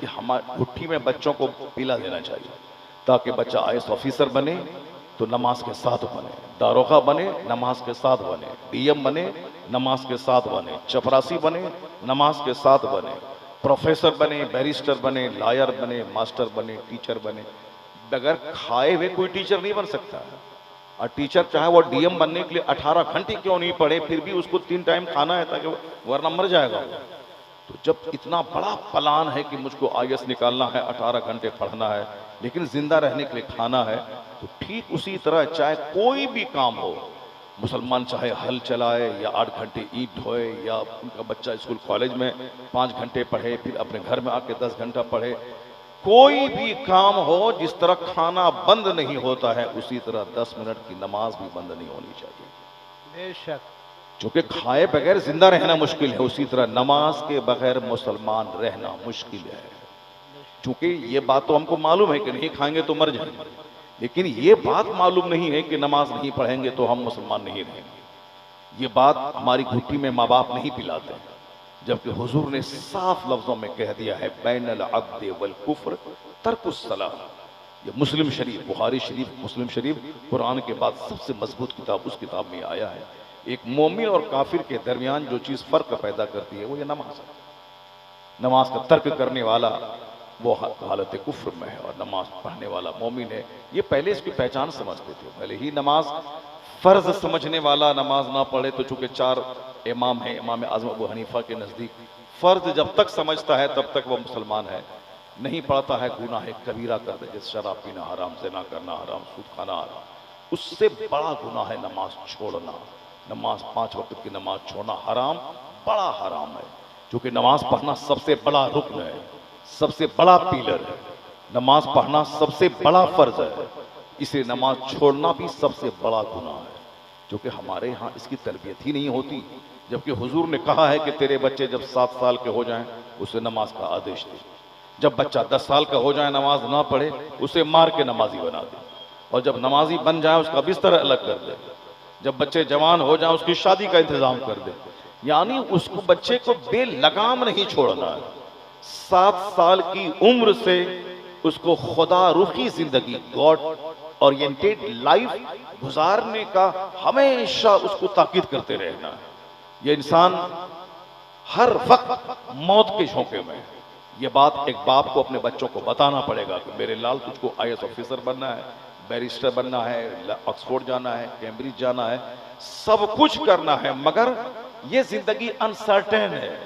हमारे भुट्ठी में बच्चों को पिला देना चाहिए ताकि बच्चा आईएएस ऑफिसर बने तो नमाज के साथ बने, दारोगा बने नमाज के साथ बने, डीएम बने नमाज के साथ बने, चपरासी बने नमाज के साथ बने, प्रोफेसर बने, बैरिस्टर बने, लॉयर बने, मास्टर बने, टीचर बने। बगैर खाए हुए कोई टीचर नहीं बन सकता। और टीचर चाहे वो डीएम बनने के लिए 18 घंटे क्यों नहीं पढ़े, फिर भी उसको 3 टाइम खाना है ताकि वरना मर जाएगा। तो जब इतना बड़ा प्लान है कि मुझको आईएएस निकालना है, 18 घंटे पढ़ना है, लेकिन जिंदा रहने के लिए खाना है, तो ठीक उसी तरह चाहे कोई भी काम हो, मुसलमान चाहे हल चलाए या 8 घंटे ईंट ढोए या उनका बच्चा स्कूल कॉलेज में 5 घंटे पढ़े, फिर अपने घर में आके 10 घंटा पढ़े, कोई भी काम हो, जिस तरह खाना बंद नहीं होता है उसी तरह 10 मिनट की नमाज भी बंद नहीं होनी चाहिए। बेशक। क्योंकि खाए बगैर जिंदा रहना मुश्किल है, उसी तरह नमाज के बगैर मुसलमान रहना मुश्किल है। क्योंकि ये बात तो हमको मालूम है कि नहीं खाएंगे तो मर जाएंगे, लेकिन ये बात मालूम नहीं है कि नमाज नहीं पढ़ेंगे तो हम मुसलमान नहीं रहेंगे। ये बात हमारी घुट्टी में माँ बाप नहीं पिलाते, जबकि हुजूर ने साफ लफ्जों में कह दिया है बैनल अब्द वल कुफ्र तर्कुस सलाह। ये मुस्लिम शरीफ, बुखारी शरीफ, मुस्लिम शरीफ कुरान के बाद सबसे मजबूत किताब उस किताब में आया है। एक मोमिन और काफिर के दरमियान जो चीज फर्क पैदा करती है वो ये नमाज है। नमाज का तर्क करने वाला वो हालत कुफ्र में है और नमाज पढ़ने वाला मोमिन है। ये पहले इसकी पहचान समझते थे, पहले ही नमाज फर्ज समझने वाला नमाज ना पढ़े तो चूंकि 4 इमाम है, इमाम आजम अबू हनीफा के नजदीक फर्ज जब तक समझता है तब तक वो मुसलमान है, नहीं पढ़ता है गुनाह है कबीरा कर दे, जैसे शराब पीना हराम, ज़िना करना हराम, सूद खाना हराम, उससे बड़ा गुनाह है नमाज छोड़ना। नमाज 5 वक्त की नमाज छोड़ना हराम, बड़ा हराम है, क्योंकि नमाज पढ़ना सबसे बड़ा रुक्न है, सबसे बड़ा पिलर है। नमाज पढ़ना सबसे बड़ा फर्ज है, इसे नमाज छोड़ना भी सबसे बड़ा गुनाह है, क्योंकि हमारे यहाँ इसकी तरबियत ही नहीं होती। जबकि हुजूर ने कहा है कि तेरे बच्चे जब 7 साल के हो जाएं उसे नमाज का आदेश दे, जब बच्चा 10 साल का हो जाए नमाज ना पढ़े उसे मार के नमाजी बना दे, और जब नमाजी बन जाए उसका बिस्तर अलग कर दे, जब बच्चे जवान हो जाए उसकी शादी का इंतजाम कर दे। यानी उसको बच्चे को बेलगाम नहीं छोड़ना है। 7 साल की उम्र से उसको खुदा रुखी जिंदगी, गॉड ओरिएंटेड लाइफ गुजारने का हमेशा उसको ताकीद करते रहना है। ये इंसान हर वक्त मौत के झोंके में है। ये बात एक बाप को अपने बच्चों को बताना पड़ेगा कि मेरे लाल तुझको आईएएस ऑफिसर बनना है, बैरिस्टर बनना है, ऑक्सफोर्ड जाना है, कैम्ब्रिज जाना है, सब कुछ करना है, मगर ये जिंदगी अनसर्टेन है।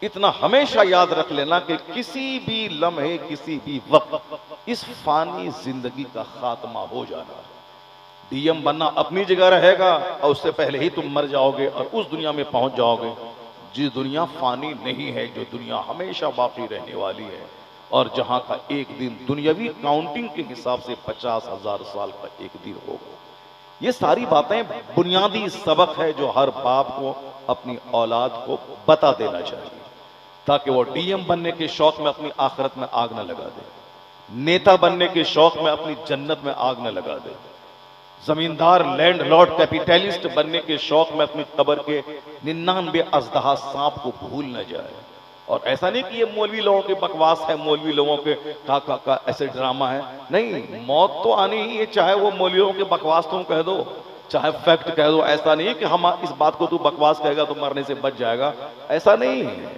इतना हमेशा याद रख लेना कि किसी भी लम्हे, किसी भी वक्त इस फानी जिंदगी का खात्मा हो जाना। डीएम बनना अपनी जगह रहेगा और उससे पहले ही तुम मर जाओगे और उस दुनिया में पहुंच जाओगे जिस दुनिया फानी नहीं है, जो दुनिया हमेशा बाकी रहने वाली है, और जहां का एक दिन दुनियावी काउंटिंग के हिसाब से 50,000 साल का एक दिन होगा। ये सारी बातें बुनियादी सबक है जो हर बाप को अपनी औलाद को बता देना चाहिए, ताकि वो डीएम बनने के शौक में अपनी आखिरत में आग न लगा दे, नेता बनने के शौक में अपनी जन्नत में आग न लगा दे, जमींदार लैंडलॉर्ड कैपिटलिस्ट बनने के शौक में अपनी कब्र के 99 अजदहा सांप को भूल न जाए। और ऐसा नहीं कि ये मौलवी लोगों के बकवास है, मौलवी लोगों के का ऐसे ड्रामा है, नहीं, मौत तो आनी ही है, चाहे वो मौलवियों के बकवास तुम कह दो, चाहे फैक्ट कह दो। ऐसा नहीं है कि हम इस बात को तू बकवास कहेगा तो मरने से बच जाएगा, ऐसा नहीं है।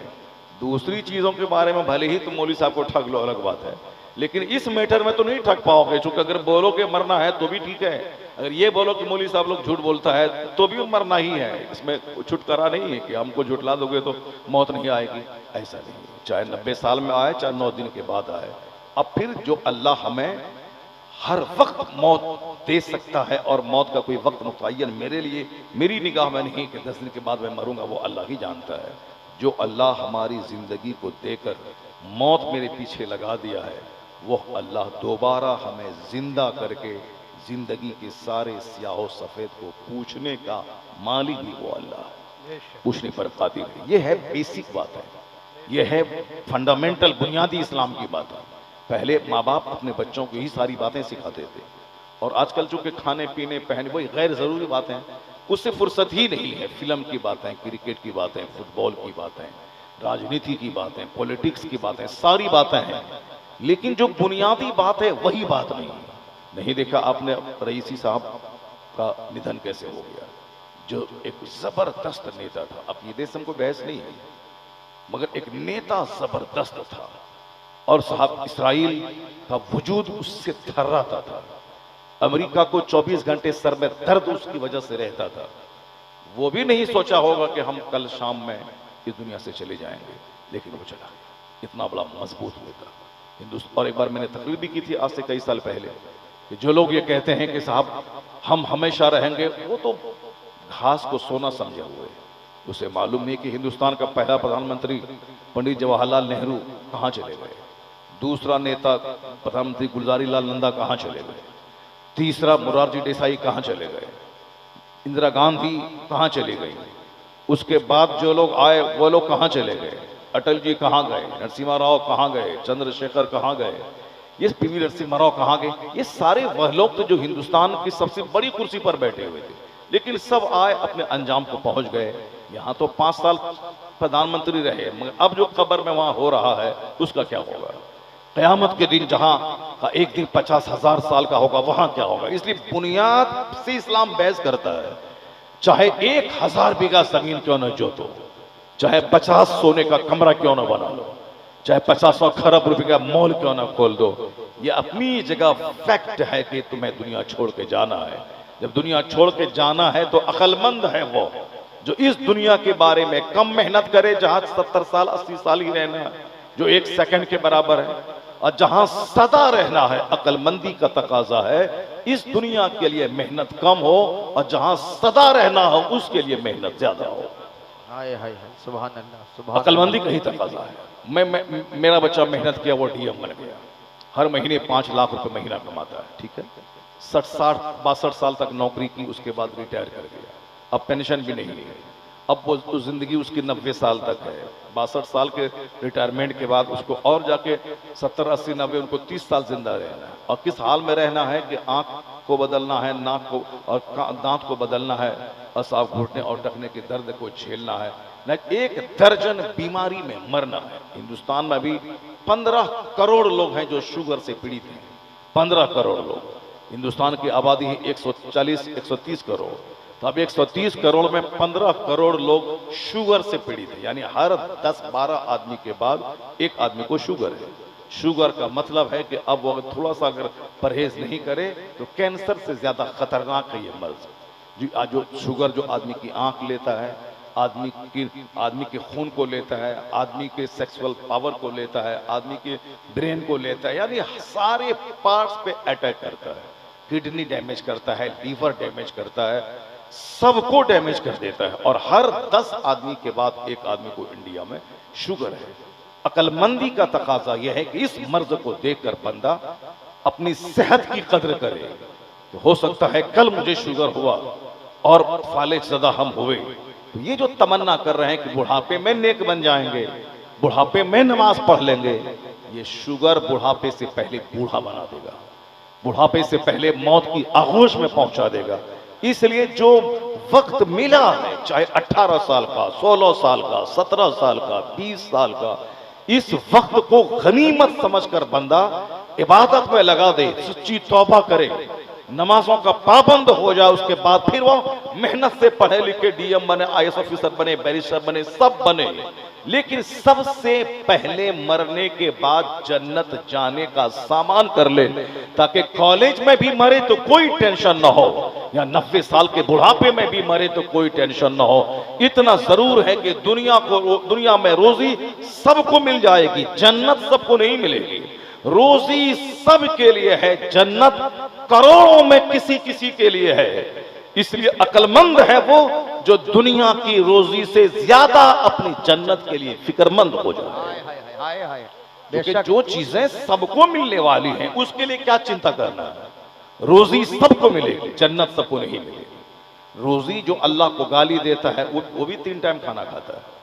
दूसरी चीजों के बारे में भले ही तुम मौलवी साहब को ठग लो, अलग बात है, लेकिन इस मैटर में तो नहीं ठग पाओगे, क्योंकि अगर बोलो कि मरना है तो भी ठीक है, अगर ये बोलो कि मौलवी साहब लोग झूठ बोलता है तो भी मरना ही है, इसमें छुटकारा नहीं है कि हमको झुठला दोगे तो मौत नहीं आएगी, ऐसा नहीं है। चाहे 90 साल में आए, चाहे 9 दिन के बाद आए, अब फिर जो अल्लाह हमें हर वक्त मौत दे सकता है, और मौत का कोई वक्त मुतय्यन मेरे लिए, मेरी निगाह में नहीं कि 10 दिन के बाद मैं मरूंगा, वो अल्लाह ही जानता है। जो अल्लाह हमारी जिंदगी को देकर मौत मेरे पीछे लगा दिया है, वो अल्लाह दोबारा हमें जिंदा करके जिंदगी के सारे स्याह सफेद को पूछने का मालिक भी वो अल्लाह है, पूछने पर कादिर है। ये है बेसिक बात है, ये है फंडामेंटल बुनियादी इस्लाम की बात है। पहले माँ बाप अपने बच्चों को ही सारी बातें सिखाते थे, और आजकल चूंकि खाने पीने पहने वही गैर जरूरी बातें, उससे फुर्सत ही नहीं है। फिल्म की बातें, क्रिकेट की बातें, फुटबॉल की बातें, राजनीति की बातें, पॉलिटिक्स की बातें, सारी बातें हैं, लेकिन जो बुनियादी बात है वही बात नहीं है। नहीं देखा आपने रईसी साहब का निधन कैसे हो गया, जो एक जबरदस्त नेता था। अब ये देश हमको बहस नहीं है, मगर एक नेता जबरदस्त था, और साहब इसराइल का वजूद उससे थर्राता था। अमेरिका को 24 घंटे सर में दर्द उसकी वजह से रहता था। वो भी नहीं सोचा होगा कि हम कल शाम में इस दुनिया से चले जाएंगे, लेकिन वो चला गया। इतना बड़ा मजबूत नेता हिंदुस्तान। और एक बार मैंने तकरीर भी की थी आज से कई साल पहले, कि जो लोग ये कहते हैं कि साहब हम हमेशा रहेंगे, वो तो घास को सोना समझे हुए। उसे मालूम नहीं कि हिंदुस्तान का पहला प्रधानमंत्री पंडित जवाहरलाल नेहरू कहाँ चले गए, दूसरा नेता प्रधानमंत्री गुलजारी लाल नंदा कहाँ चले गए, तीसरा मोरारजी देसाई कहाँ चले गए, इंदिरा गांधी कहाँ चली गई, उसके बाद जो लोग आए वो लोग कहाँ चले गए, अटल जी कहाँ गए, नरसिम्हा राव कहाँ गए, चंद्रशेखर कहाँ गए, ये पीवी नरसिम्हा राव कहाँ गए। ये सारे वह लोग तो जो हिंदुस्तान की सबसे बड़ी कुर्सी पर बैठे हुए थे, लेकिन सब आए अपने अंजाम को पहुंच गए। यहाँ तो 5 साल प्रधानमंत्री रहे, मगर अब जो कब्र में वहां हो रहा है उसका क्या होगा। कयामत के दिन जहां का एक दिन 50,000 साल का होगा, वहां क्या होगा। इसलिए बुनियाद से इस्लाम बहस करता है, चाहे 1000 बीघा जमीन क्यों न जोतो, चाहे 50 सोने का कमरा क्यों न बना लो, चाहे 50 खरब रुपए का मॉल क्यों न खोल दो, ये अपनी जगह फैक्ट है कि तुम्हें दुनिया छोड़ के जाना है। जब दुनिया छोड़ के जाना है तो अक्लमंद है वो जो इस दुनिया के बारे में कम मेहनत करे, जहां 70 साल 80 साल ही रहना है, जो 1 सेकंड के बराबर है, और जहां सदा रहना है, अक्लमंदी का तकाजा है इस दुनिया के लिए मेहनत कम हो, और जहां सदा रहना हो उसके लिए मेहनत ज्यादा हो। हाय हाय हाय, सुभान अल्लाह, सुभान अक्लमंदी का ही तकाजा है। मेरा बच्चा मेहनत किया, वो डीएम बन गया, हर महीने 5 लाख रुपए महीना कमाता है, ठीक है, 62 साल तक नौकरी की, उसके बाद रिटायर कर गया, अब पेंशन भी नहीं है। अब वो जिंदगी उसकी 90 साल तक है। 62 साल के रिटायरमेंट के बाद उसको और जाके 70, 80, 90, उनको 30 साल जिंदा रहना है। और किस हाल में रहना है कि आंख को बदलना है, नाक को और दांत को बदलना है, और साफ घुटने और टखने के दर्द को झेलना है, न 1 दर्जन बीमारी में मरना है। हिंदुस्तान में अभी 15 करोड़ लोग हैं जो शुगर से पीड़ित हैं, 15 करोड़ लोग। हिंदुस्तान की आबादी है 130 करोड़, तो अब 130 करोड़ में 15 करोड़ लोग शुगर से पीड़ित है, यानी हर 10-12 आदमी के बाद 1 आदमी को शुगर है। शुगर का मतलब है कि अब वो थोड़ा सा अगर परहेज नहीं करे तो कैंसर से ज्यादा खतरनाक है ये मर्ज। जो शुगर जो आदमी की आंख लेता है, आदमी के खून को लेता है, आदमी के सेक्सुअल पावर को लेता है, आदमी के ब्रेन को लेता है, यानी सारे पार्ट्स पे अटैक करता है। किडनी डैमेज करता है, लीवर डैमेज करता है, सबको डैमेज कर देता है। और हर 10 आदमी के बाद 1 आदमी को इंडिया में शुगर है। अक्लमंदी का तकाजा यह है कि इस मर्ज को देखकर बंदा अपनी सेहत की कद्र करे। तो हो सकता है कल मुझे शुगर हुआ और फालिजदा हम हुए, तो ये जो तमन्ना कर रहे हैं कि बुढ़ापे में नेक बन जाएंगे, बुढ़ापे में नमाज पढ़ लेंगे, ये शुगर बुढ़ापे से पहले बूढ़ा बना देगा, बुढ़ापे से पहले मौत की आगोश में पहुंचा देगा। इसलिए जो वक्त मिला है, चाहे 18 साल का, 16 साल का, 17 साल का, 20 साल का, इस वक्त को गनीमत समझकर बंदा इबादत में लगा दे, सच्ची तौबा करे, नमाजों का पाबंद हो जाए। उसके बाद फिर वो मेहनत से पढ़े लिखे डीएम बने, आईएएस ऑफिसर बने, बैरिस्टर बने, सब बने, लेकिन सबसे पहले मरने के बाद जन्नत जाने का सामान कर ले, ताकि कॉलेज में भी मरे तो कोई टेंशन ना हो, या 90 साल के बुढ़ापे में भी मरे तो कोई टेंशन ना हो। इतना जरूर है कि दुनिया में रोजी सबको मिल जाएगी, जन्नत सबको नहीं मिलेगी। रोजी सबके लिए है, जन्नत करोड़ों में किसी किसी के लिए है। इसलिए अक्लमंद है वो जो दुनिया की रोजी से ज्यादा अपनी जन्नत के लिए फिक्रमंद हो जाए। क्योंकि जो चीजें सबको मिलने वाली हैं उसके लिए क्या चिंता करना है। रोजी सबको मिलेगी, जन्नत सबको नहीं मिलेगी। रोजी जो अल्लाह को गाली देता है वो भी 3 टाइम खाना खाता है।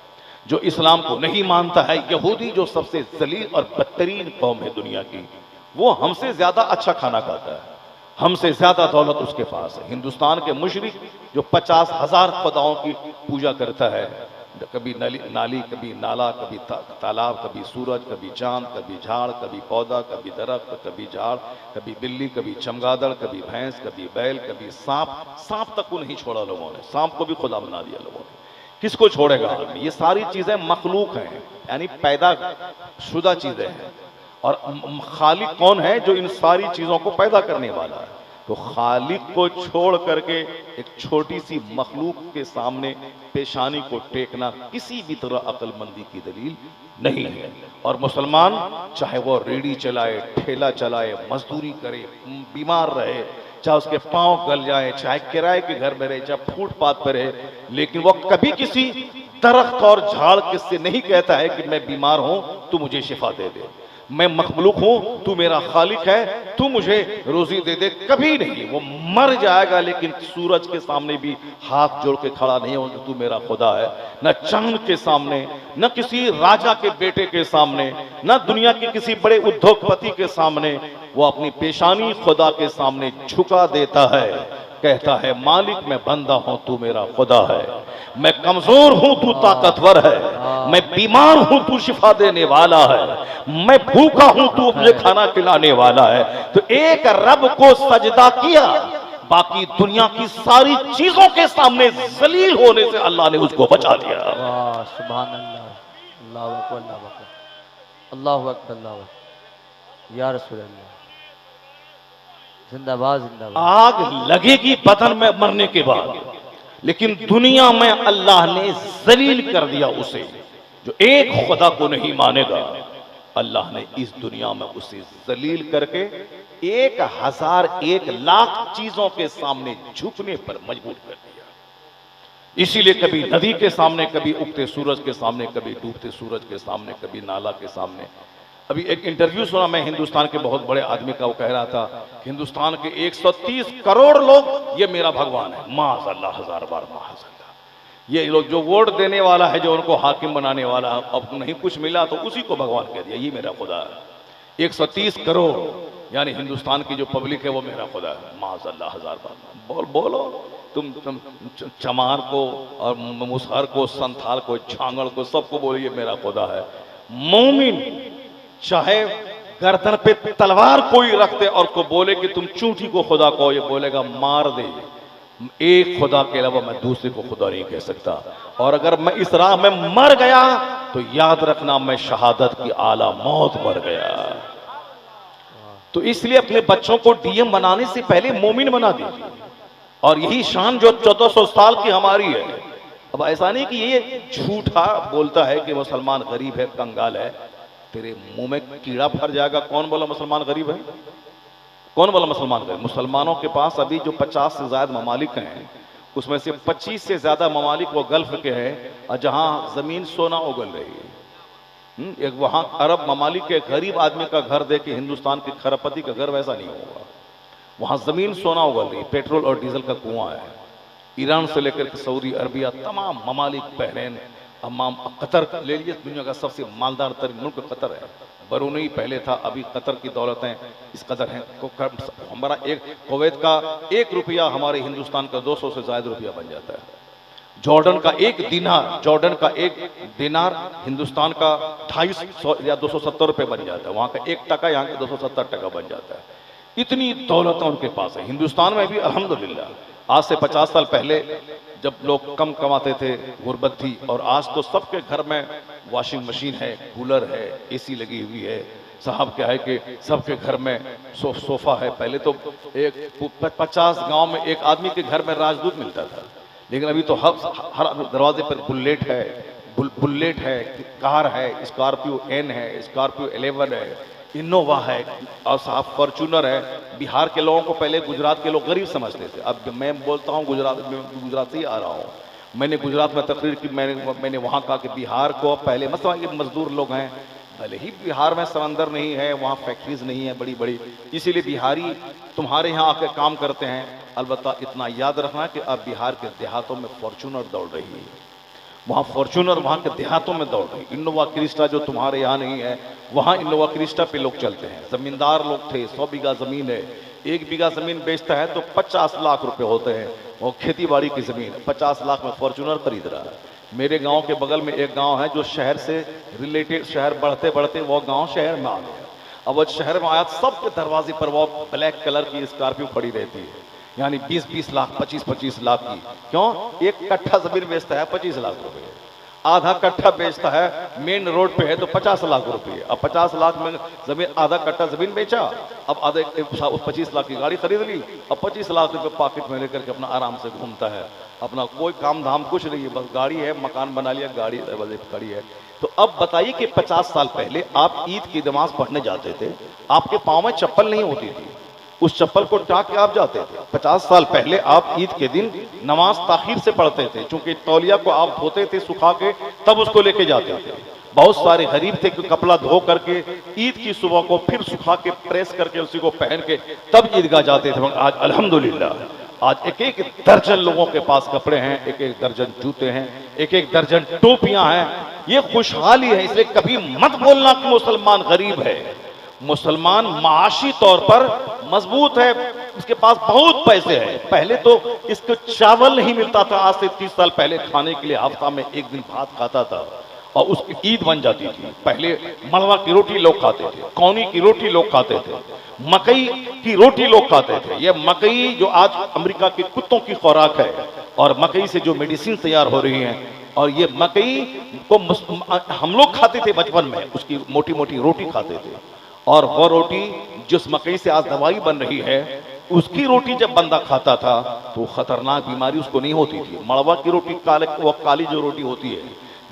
जो इस्लाम को नहीं मानता है, यहूदी जो सबसे जलील और बदतरीन कौम है दुनिया की, वो हमसे ज्यादा अच्छा खाना खाता है, हमसे ज्यादा दौलत उसके पास है। हिंदुस्तान के मुशरिक जो 50,000 खुदाओं की पूजा करता है, कभी नाली, कभी नाला, कभी तालाब, कभी सूरज, कभी चांद, कभी झाड़, कभी पौधा, कभी दरख्त, कभी झाड़, कभी बिल्ली, कभी चमगादड़, कभी भैंस, कभी बैल, कभी सांप। सांप तक को नहीं छोड़ा लोगों ने, सांप को भी खुदा बना दिया लोगों ने। किसको छोड़ेगा आदमी? ये सारी चीजें मखलूक हैं, यानी पैदा शुदा चीजें हैं। और खालिक कौन है? जो इन सारी चीजों को पैदा करने वाला है। तो खालिक को छोड़ करके एक छोटी सी मखलूक के सामने पेशानी को टेकना किसी भी तरह अक्लमंदी की दलील नहीं है। और मुसलमान चाहे वो रेडी चलाए, ठेला चलाए, मजदूरी करे, बीमार रहे, चाहे उसके पांव गल जाए, चाहे किराए के घर में रहे, चाहे फुटपाथ पर रहे, लेकिन वो कभी किसी दरख्त और झाड़ किससे नहीं कहता है कि मैं बीमार हूं, तू मुझे शिफा दे दे, मैं मखलूक हूं, तू मेरा खालिक है, तू मुझे रोजी दे दे। कभी नहीं। वो मर जाएगा लेकिन सूरज के सामने भी हाथ जोड़ के खड़ा नहीं हो कि तू मेरा खुदा है। न चांद के सामने, न किसी राजा के बेटे के सामने, न दुनिया के किसी बड़े उद्योगपति के सामने, वो अपनी पेशानी खुदा के सामने झुका देता है, कहता है मालिक मैं बंदा हूं, तू मेरा खुदा है, मैं कमजोर हूं, तू ताकतवर है, मैं बीमार हूं, तू शिफा देने वाला है, मैं भूखा हूं, तू मुझे खाना खिलाने वाला है। तो एक रब को सजदा किया, बाकी दुनिया की सारी चीजों के सामने जलील होने से अल्लाह ने उसको बचा लिया। वाह सुभान अल्लाह, अल्लाहु अकबर, अल्लाहु अकबर, अल्लाहु अकबर, अल्लाहु अकबर, या रसूल अल्लाह, जिंदाबाद जिंदाबाद। आग लगेगी बदन में मरने के बाद, लेकिन दुनिया में अल्लाह ने जलील कर दिया उसे। जो एक खुदा को नहीं मानेगा, अल्लाह ने इस दुनिया में उसे जलील करके 1000-1,00,000 चीजों के सामने झुकने पर मजबूर कर दिया। इसीलिए कभी नदी के सामने, कभी उगते सूरज के सामने, कभी डूबते सूरज के सामने, कभी नाला के सामने। अभी एक इंटरव्यू सुना मैं हिंदुस्तान के बहुत बड़े आदमी का, वो कह रहा था हिंदुस्तान के 130 करोड़ लोग ये मेरा भगवान है। माज़अल्लाह, 1000 बार माज़अल्लाह। ये लोग जो वोट देने वाला है, जो उनको हाकिम बनाने वाला है, अब नहीं कुछ मिला तो उसी को भगवान कह दिया, ये मेरा खुदा है। 130 करोड़ यानी हिंदुस्तान की जो पब्लिक है वो मेरा खुदा है। माज़अल्लाह, 1000 बार बोलो। तुम चमार को और मुसहर को, संथाल को, झांगड़ को, सबको बोलिए मेरा खुदा है। मोमिन चाहे गर्दन पे तलवार कोई रख दे और उसको बोले कि तुम चूंटी को खुदा कहो, ये बोलेगा मार दे, एक खुदा के अलावा मैं दूसरे को खुदा नहीं कह सकता। और अगर मैं इस राह में मर गया तो याद रखना मैं शहादत की आला मौत मर गया। तो इसलिए अपने बच्चों को डीएम बनाने से पहले मोमिन बना दीजिए। और यही शान जो 1400 साल की हमारी है। अब ऐसा नहीं कि ये झूठा बोलता है कि मुसलमान गरीब है, कंगाल है, तेरे मुंह में कीड़ा फर जाएगा। कौन बोला मुसलमान गरीब है? कौन बोला मुसलमान गरीब? मुसलमानों के पास अभी जो 50 से ज्यादा ममालिक हैं, उसमें से 25 से ज्यादा ममालिक वो गल्फ के हैं, और जहां जमीन सोना उगल रही है। एक वहां अरब ममालिक के गरीब आदमी का घर देखे हिंदुस्तान के खरबपति का घर वैसा नहीं होगा। वहां जमीन सोना उगल रही, पेट्रोल और डीजल का कुआं है। ईरान से लेकर के सऊदी अरबिया, तमाम ममालिक, बहरीन, अम्माम, कतर ले लीजिए, दुनिया का सबसे मालदार तरीन मुल्क कतर है। बरूनी पहले था, अभी कतर की दौलतें इस कदर हैं। हमारा एक कुवैत का 1 रुपया हमारे हिंदुस्तान का 200 से ज्यादा रुपया बन जाता है। जॉर्डन का 1 दिनार हिंदुस्तान का 250 या 270 रुपये बन जाता है। वहाँ का 1 टका यहाँ का 270 टका बन जाता है। इतनी दौलतें उनके पास है। हिंदुस्तान में भी अल्हम्दुलिल्लाह आज से 50 साल पहले जब लोग कम कमाते थे, गुर्बत थी, और आज तो सबके घर में वॉशिंग मशीन है, कूलर है, एसी लगी हुई है। साहब क्या है कि सबके घर में सोफा है। पहले तो 50 गांव में एक आदमी के घर में राजदूत मिलता था, लेकिन अभी तो हर दरवाजे पर बुलेट है, कार है, स्कॉर्पियो एन है, स्कॉर्पियो 11 है, इनोवा है, और साहब फॉर्चूनर है। बिहार के लोगों को पहले गुजरात के लोग गरीब समझते थे। अब मैं बोलता हूँ गुजरात से ही आ रहा हूँ। मैंने गुजरात में तकरीर की, मैंने वहाँ कहा कि बिहार को पहले मतलब मजदूर लोग हैं, भले ही बिहार में समंदर नहीं है, वहाँ फैक्ट्रीज नहीं है बड़ी बड़ी, इसीलिए बिहारी तुम्हारे यहाँ आकर काम करते हैं। अलबत्ता इतना याद रखना कि अब बिहार के देहातों में फॉर्चूनर दौड़ रही है। वहाँ फॉर्चूनर वहाँ के देहातों में दौड़ रही। इनोवा क्रिस्टा जो तुम्हारे यहाँ नहीं है, वहाँ इनोवा क्रिस्टा पे लोग चलते हैं। जमींदार लोग थे, 100 बीघा जमीन है, 1 बीघा जमीन बेचता है तो 50 लाख रुपए होते हैं। वो खेती बाड़ी की जमीन 50 लाख में फॉर्चूनर खरीद रहा है। मेरे गांव के बगल में एक गांव है जो शहर से रिलेटेड, शहर बढ़ते बढ़ते वो गांव शहर में आ गया। अब वो शहर में आया, सबके दरवाजे पर वो ब्लैक कलर की स्कॉर्पियो खड़ी रहती है, यानी 20-20 लाख, 25-25 लाख की। क्यों? एक कट्ठा जमीन बेचता है 25 लाख रुपए, आधा कट्ठा बेचता है, मेन रोड पे है तो 50 लाख रुपए। अब 50 लाख में जमीन, आधा कट्ठा जमीन बेचा, अब आधे 25 लाख की गाड़ी खरीद ली, अब 25 लाख रुपए पॉकेट में लेकर के अपना आराम से घूमता है, अपना कोई काम धाम कुछ नहीं है, बस गाड़ी है, मकान बना लिया, गाड़ी खड़ी है। तो अब बताइए कि 50 साल पहले आप ईद की नमाज पढ़ने जाते थे, आपके पाँव में चप्पल नहीं होती थी, उस चप्पल को टाक के आप जाते थे। 50 साल पहले आप ईद के दिन नमाज ताखीर से पढ़ते थे, क्योंकि तौलिया को आप धोते थे सुखा के, तब उसको लेके जाते थे। बहुत सारे गरीब थे कि कपड़ा धो करके ईद की सुबह को फिर सुखा के प्रेस करके उसी को पहन के तब ईदगाह जाते थे। आज अल्हम्दुलिल्लाह आज एक एक दर्जन लोगों के पास कपड़े हैं, एक एक दर्जन जूते हैं, एक एक दर्जन टोपियां हैं। ये खुशहाली है, इसलिए कभी मत बोलना कि मुसलमान गरीब है। मुसलमान माशी तौर पर मजबूत है, इसके पास बहुत पैसे हैं। पहले तो इसको चावल नहीं मिलता था, आज से 30 साल पहले खाने के लिए हफ्ता में एक दिन भात खाता था और उसकी ईद बन जाती थी। पहले मड़वा की रोटी लोग खाते थे, कौनी की रोटी लोग खाते थे, मकई की रोटी लोग खाते थे। ये मकई जो आज अमेरिका के कुत्तों की खुराक है, और मकई से जो मेडिसिन तैयार हो रही है, और ये मकई को हम लोग खाते थे बचपन में, उसकी मोटी मोटी रोटी खाते थे। और वो रोटी जिस मकई से आज दवाई बन रही है, उसकी रोटी जब बंदा खाता था तो खतरनाक बीमारी उसको नहीं होती थी। मड़वा की रोटी वो काली जो रोटी होती है,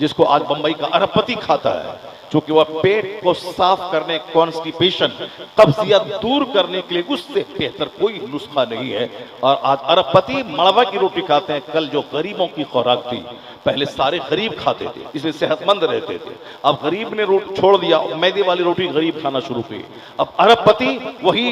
जिसको आज बंबई का अरबपति खाता है, क्योंकि वह पेट को साफ करने, कॉन्स्टिपेशन, कब्जियत दूर करने के लिए उससे बेहतर कोई नुस्खा नहीं है। और आज अरबपति मड़वा की रोटी खाते हैं। कल जो गरीबों की खुराक थी, पहले सारे गरीब खाते थे, इसलिए सेहतमंद रहते थे। अब गरीब ने रोटी छोड़ दिया, मैदे वाली रोटी गरीब खाना शुरू की। अब अरबपति वही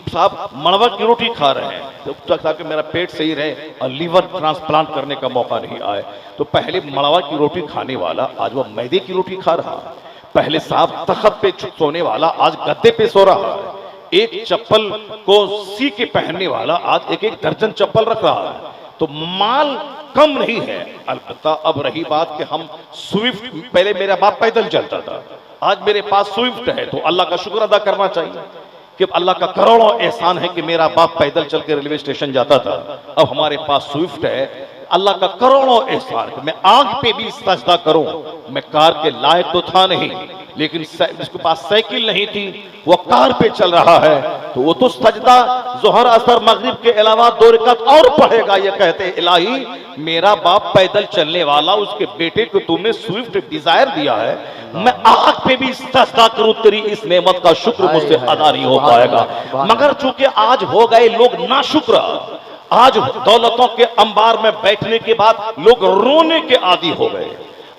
साहब मड़वा की रोटी खा रहे हैं, जब तक ताकि मेरा पेट सही रहे और लीवर ट्रांसप्लांट करने का मौका नहीं आए। तो पहले मड़वा की रोटी खाने वाला आज वह मैदे की रोटी खा रहा है। पहले साहब तख्त पे सोने वाला आज गद्दे पे सो रहा है। एक चप्पल को सी के पहनने वाला आज एक एक दर्जन चप्पल रख रहा है। तो माल कम नहीं है। अलबत्ता अब रही बात कि हम स्विफ्ट, पहले मेरा बाप पैदल चलता था, आज मेरे पास स्विफ्ट है, तो अल्लाह का शुक्र अदा करना चाहिए कि अल्लाह का करोड़ों एहसान है कि मेरा बाप पैदल चल के रेलवे स्टेशन जाता था, अब हमारे पास स्विफ्ट है। अल्लाह का करोड़ों एहसान कि मैं आग पे भी सजदा करूं। मैं कार के लायक तो था नहीं, लेकिन जिसके पास साइकिल नहीं थी वो कार पे चल रहा है, तो वो तो सजदा जोहर असर मगरिब के अलावा 2 रकात और पढ़ेगा। ये कहते इलाही मेरा बाप पैदल चलने वाला, उसके बेटे को तुमने स्विफ्ट डिजायर दिया है, मैं आग पे भी सजदा करूं, तेरी इस नेमत का शुक्र मुझसे अदा नहीं हो पाएगा। मगर चूंकि आज हो गए लोग नाशुक्र, आज दौलतों के अंबार में बैठने के बाद लोग रोने के आदी हो गए।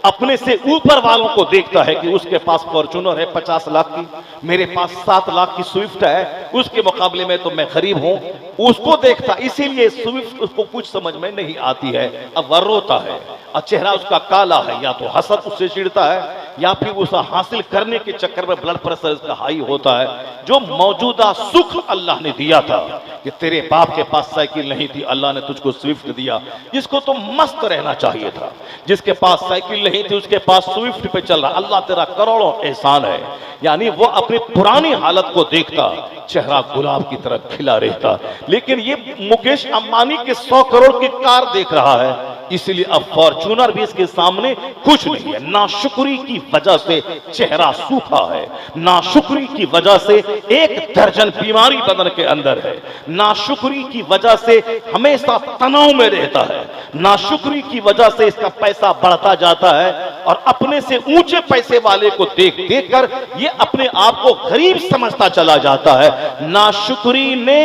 अपने से ऊपर वालों को देखता है कि उसके पास फॉर्च्यूनर है 50 लाख की, मेरे पास 7 लाख की स्विफ्ट है, उसके मुकाबले में तो मैं गरीब हूं। उसको देखता, इसीलिए स्विफ्ट उसको कुछ समझ में नहीं आती है। अब वह रोता है और चेहरा उसका काला है, या तो हसद उससे चिढ़ता है या फिर उसे हासिल करने के चक्कर में ब्लड प्रेशर इसका हाई होता है। जो मौजूदा सुख अल्लाह ने दिया था कि तेरे बाप के पास साइकिल नहीं थी, अल्लाह ने तुझको स्विफ्ट दिया, जिसको तो मस्त रहना चाहिए था। जिसके पास साइकिल नहीं थी उसके पास स्विफ्ट पे चल रहा, अल्लाह तेरा करोड़ों एहसान है। यानी वो अपनी पुरानी हालत को देखता, चेहरा गुलाब की तरह खिला रहता। लेकिन ये मुकेश अंबानी के 100 करोड़ की कार देख रहा है, इसलिए अब फॉर्च्यूनर भी इसके सामने कुछ नहीं है। नाशुक्री की वजह से चेहरा सूखा है, नाशुक्री की वजह से एक दर्जन बीमारी बदन के अंदर है, नाशुक्री की वजह से हमेशा तनाव में रहता है, नाशुक्री की वजह से इसका पैसा बढ़ता जाता है और अपने से ऊंचे पैसे वाले को देख देख कर ये अपने आप को गरीब समझता चला जाता है। नाशुक्री ने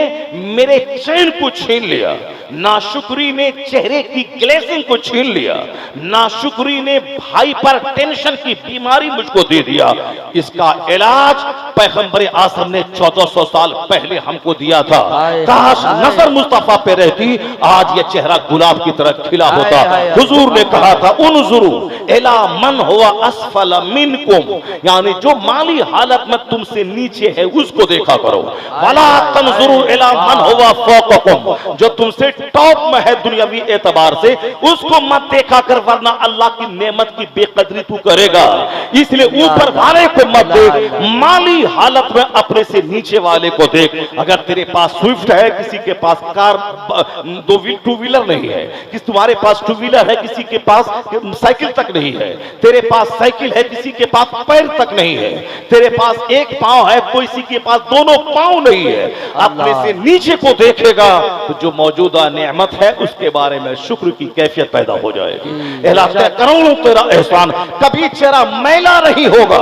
मेरे चैन को छीन लिया, नाशुक्री ने चेहरे की ग्लेजिंग को छीन लिया, नाशुक्री ने हाइपर टेंशन की बीमारी मुझको दे दिया। इसका इलाज पैगंबर आज़म ने 1400 साल पहले हमको दिया था। काश नजर मुस्तफा पे रहती, आज ये चेहरा गुलाब की तरह खिला होता। हुजूर ने कहा था उनजुरू इला मन हुवा अस्फल मिनकुम, यानी जो माली हालत में तुमसे नीचे है उसको देखा करो। वला तनजुरू इला मन हुवा फौककुम, जो तुमसे टॉप में है दुनियावी एतबार से, उसको मत देखा कर, वरना अल्लाह की नेमत की बेकदरी तू करेगा। इसलिए ऊपर वाले को मत देख, माली हालत में अपने से नीचे वाले को देख। अगर तेरे पास स्विफ्ट है, किसी के पास कार टू व्हीलर नहीं है, किस तुम्हारे पास टू व्हीलर है, किसी के पास साइकिल तक नहीं है, तेरे पास साइकिल है, किसी के पास पैर तक नहीं है, तेरे पास एक पांव है, किसी के पास दोनों पांव नहीं है, अपने से नीचे को देखेगा तो जो मौजूदा नेमत है उसके बारे में शुक्र की कैफियत पैदा हो जाएगी। अल्लाह करोड़ों तेरा एहसान, कभी चेहरा मैला नहीं होगा।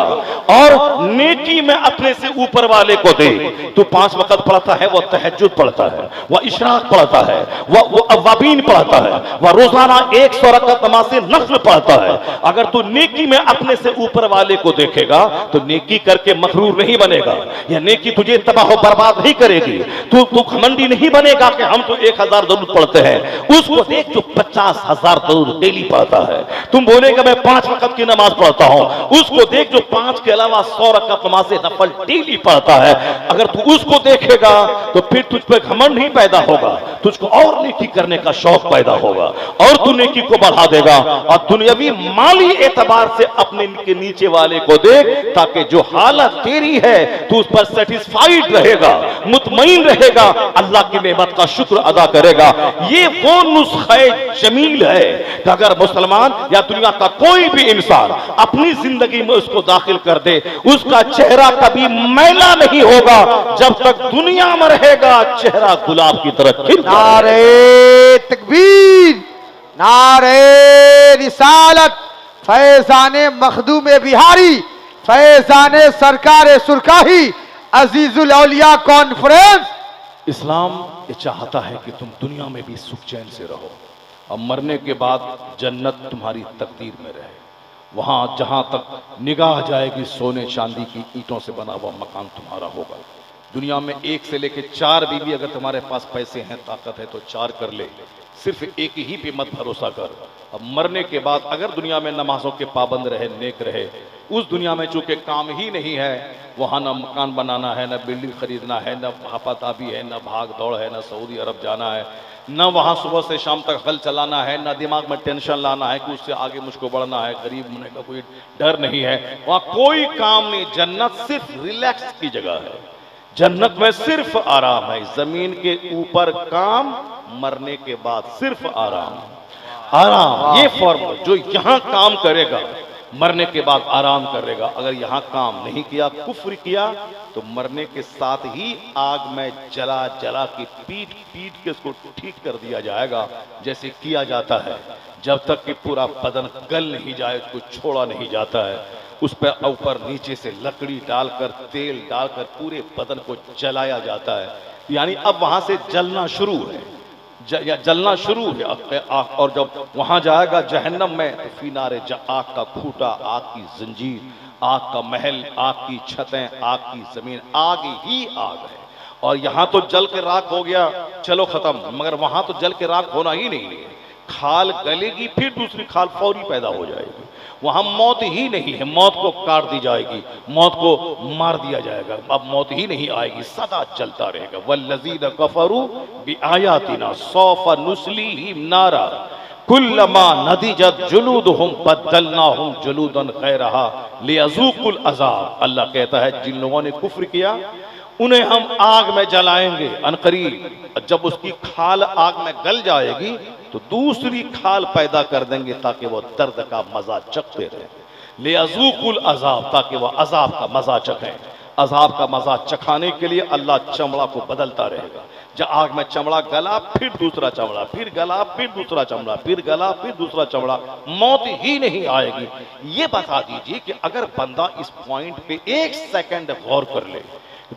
और नेकी में अपने से ऊपर वाले को देख। तू 5 वक्त पढ़ता है, वो तहज्जुद पढ़ता है, वह इशराक पढ़ता है, वह अव्वाबीन पढ़ता है, वह रोजाना 100 रकअत नमाज़ नफ्ल पढ़ता है। अगर तू नेकी में अपने से ऊपर वाले को देखेगा तो नेकी करके मगरूर नहीं बनेगा, या नेकी तुझे तबाह बर्बाद नहीं करेगी। तू घमंडी नहीं बनेगा कि हम तो 1000 दरूद पढ़ते हैं। उसको देख जो 50,000 दरूद डेली पढ़ता है। तुम बोलेगा मैं 5 वक्त की नमाज पढ़ता हूं, उसको देख जो 5 के अलावा 100 रकअत नमाज़ नफल डेली पढ़ता है। अगर तू उसको देखेगा तो फिर तुझ पे घमंड नहीं पैदा होगा, तुझको और नेकी करने का शौक पैदा होगा और तू नेकी को बढ़ा देगा। और दुनियावी माली एतबार से अपने के नीचे वाले को देख, ताकि जो हालत तेरी है तू उस पर सेटिस्फाइड रहेगा, मुतमईन रहेगा, अल्लाह की नेमत का शुक्र अदा करेगा। ये वो नुस्खे जमील है कि अगर मुसलमान या दुनिया का कोई भी इंसान अपनी जिंदगी में उसको दाखिल कर दे, उसका चेहरा कभी मैला नहीं होगा। जब तक दुनिया में रहेगा चेहरा गुलाब की तरह खिलता। नारे तकबीर, नारे रिसालत, फैजाने मखदूम बिहारी, फैजाने सरकार सुरकाही, अजीजुल औलिया कॉन्फ्रेंस। इस्लाम ये चाहता है कि तुम दुनिया में भी सुख चैन से रहो और मरने के बाद जन्नत तुम्हारी तकदीर में रहे। वहां जहां तक निगाह जाएगी सोने चांदी की ईंटों से बना हुआ मकान तुम्हारा होगा। दुनिया में 1 से लेकर 4 बीवी, अगर तुम्हारे पास पैसे हैं, ताकत है तो 4 कर ले, सिर्फ एक ही पे मत भरोसा कर। अब मरने के बाद अगर दुनिया में नमाजों के पाबंद रहे, नेक रहे, उस दुनिया में चूंकि काम ही नहीं है, वहां ना मकान बनाना है, ना बिल्डिंग खरीदना है, ना हापाताबी है, ना भाग दौड़ है, ना सऊदी अरब जाना है, ना वहां सुबह से शाम तक हल चलाना है, ना दिमाग में टेंशन लाना है कि उससे आगे मुझको बढ़ना है, गरीब होने का कोई डर नहीं है, वहां कोई काम नहीं। जन्नत सिर्फ रिलैक्स की जगह है, जन्नत में सिर्फ आराम है। जमीन के ऊपर काम, मरने के बाद सिर्फ आराम। आराम ये फॉर्म जो यहां काम करेगा मरने के बाद आराम करेगा। अगर यहां काम नहीं किया, कुफ्र किया, तो मरने के साथ ही आग में जला जला के पीट पीट के उसको ठीक कर दिया जाएगा, जैसे किया जाता है। जब तक कि पूरा बदन गल नहीं जाए, उसको छोड़ा नहीं जाता है। उस पर ऊपर नीचे से लकड़ी डालकर, तेल डालकर पूरे बदन को जलाया जाता है। यानी अब वहां से जलना शुरू है, जलना शुरू है। और जब वहां जाएगा जहन्नम में, तो फिनारे आग का खूटा, आग की जंजीर, आग का महल, आग की छतें, आग की जमीन, आग ही आग है। और यहां तो जल के राख हो गया, चलो खत्म, मगर वहां तो जल के राख होना ही नहीं है। खाल गलेगी, फिर दूसरी खाल फौरी पैदा हो जाएगी। वहां मौत ही नहीं है, मौत को काट दी जाएगी, मौत को मार दिया जाएगा। अब मौत ही नहीं आएगी, सदा चलता रहेगा। वल्लज़ीना कफरू बिआयातिना सौफा नुस्लीहिम नारा कुल्लमा नदिजत जुलूदुहुम बद्दलनाहुम जुलूदन गैरहा लियज़ूकुल अज़ाब। अल्लाह कहता है जिन लोगों ने कुफ्र किया उन्हें हम आग में जलाएंगे अनकरीब। जब उसकी खाल आग में गल जाएगी तो दूसरी खाल पैदा कर देंगे, ताकि वह दर्द का मजा चखते रहे। लियज़ूकुल अज़ाब, ताकि वह अजाब का मजा चखें। अजाब का मजा चखाने के लिए अल्लाह चमड़ा को बदलता रहेगा। जब आग में चमड़ा गला, फिर दूसरा चमड़ा, फिर गला, फिर दूसरा चमड़ा, फिर गला, फिर दूसरा चमड़ा, मौत ही नहीं आएगी। ये बता दीजिए कि अगर बंदा इस पॉइंट पे 1 सेकंड गौर कर ले,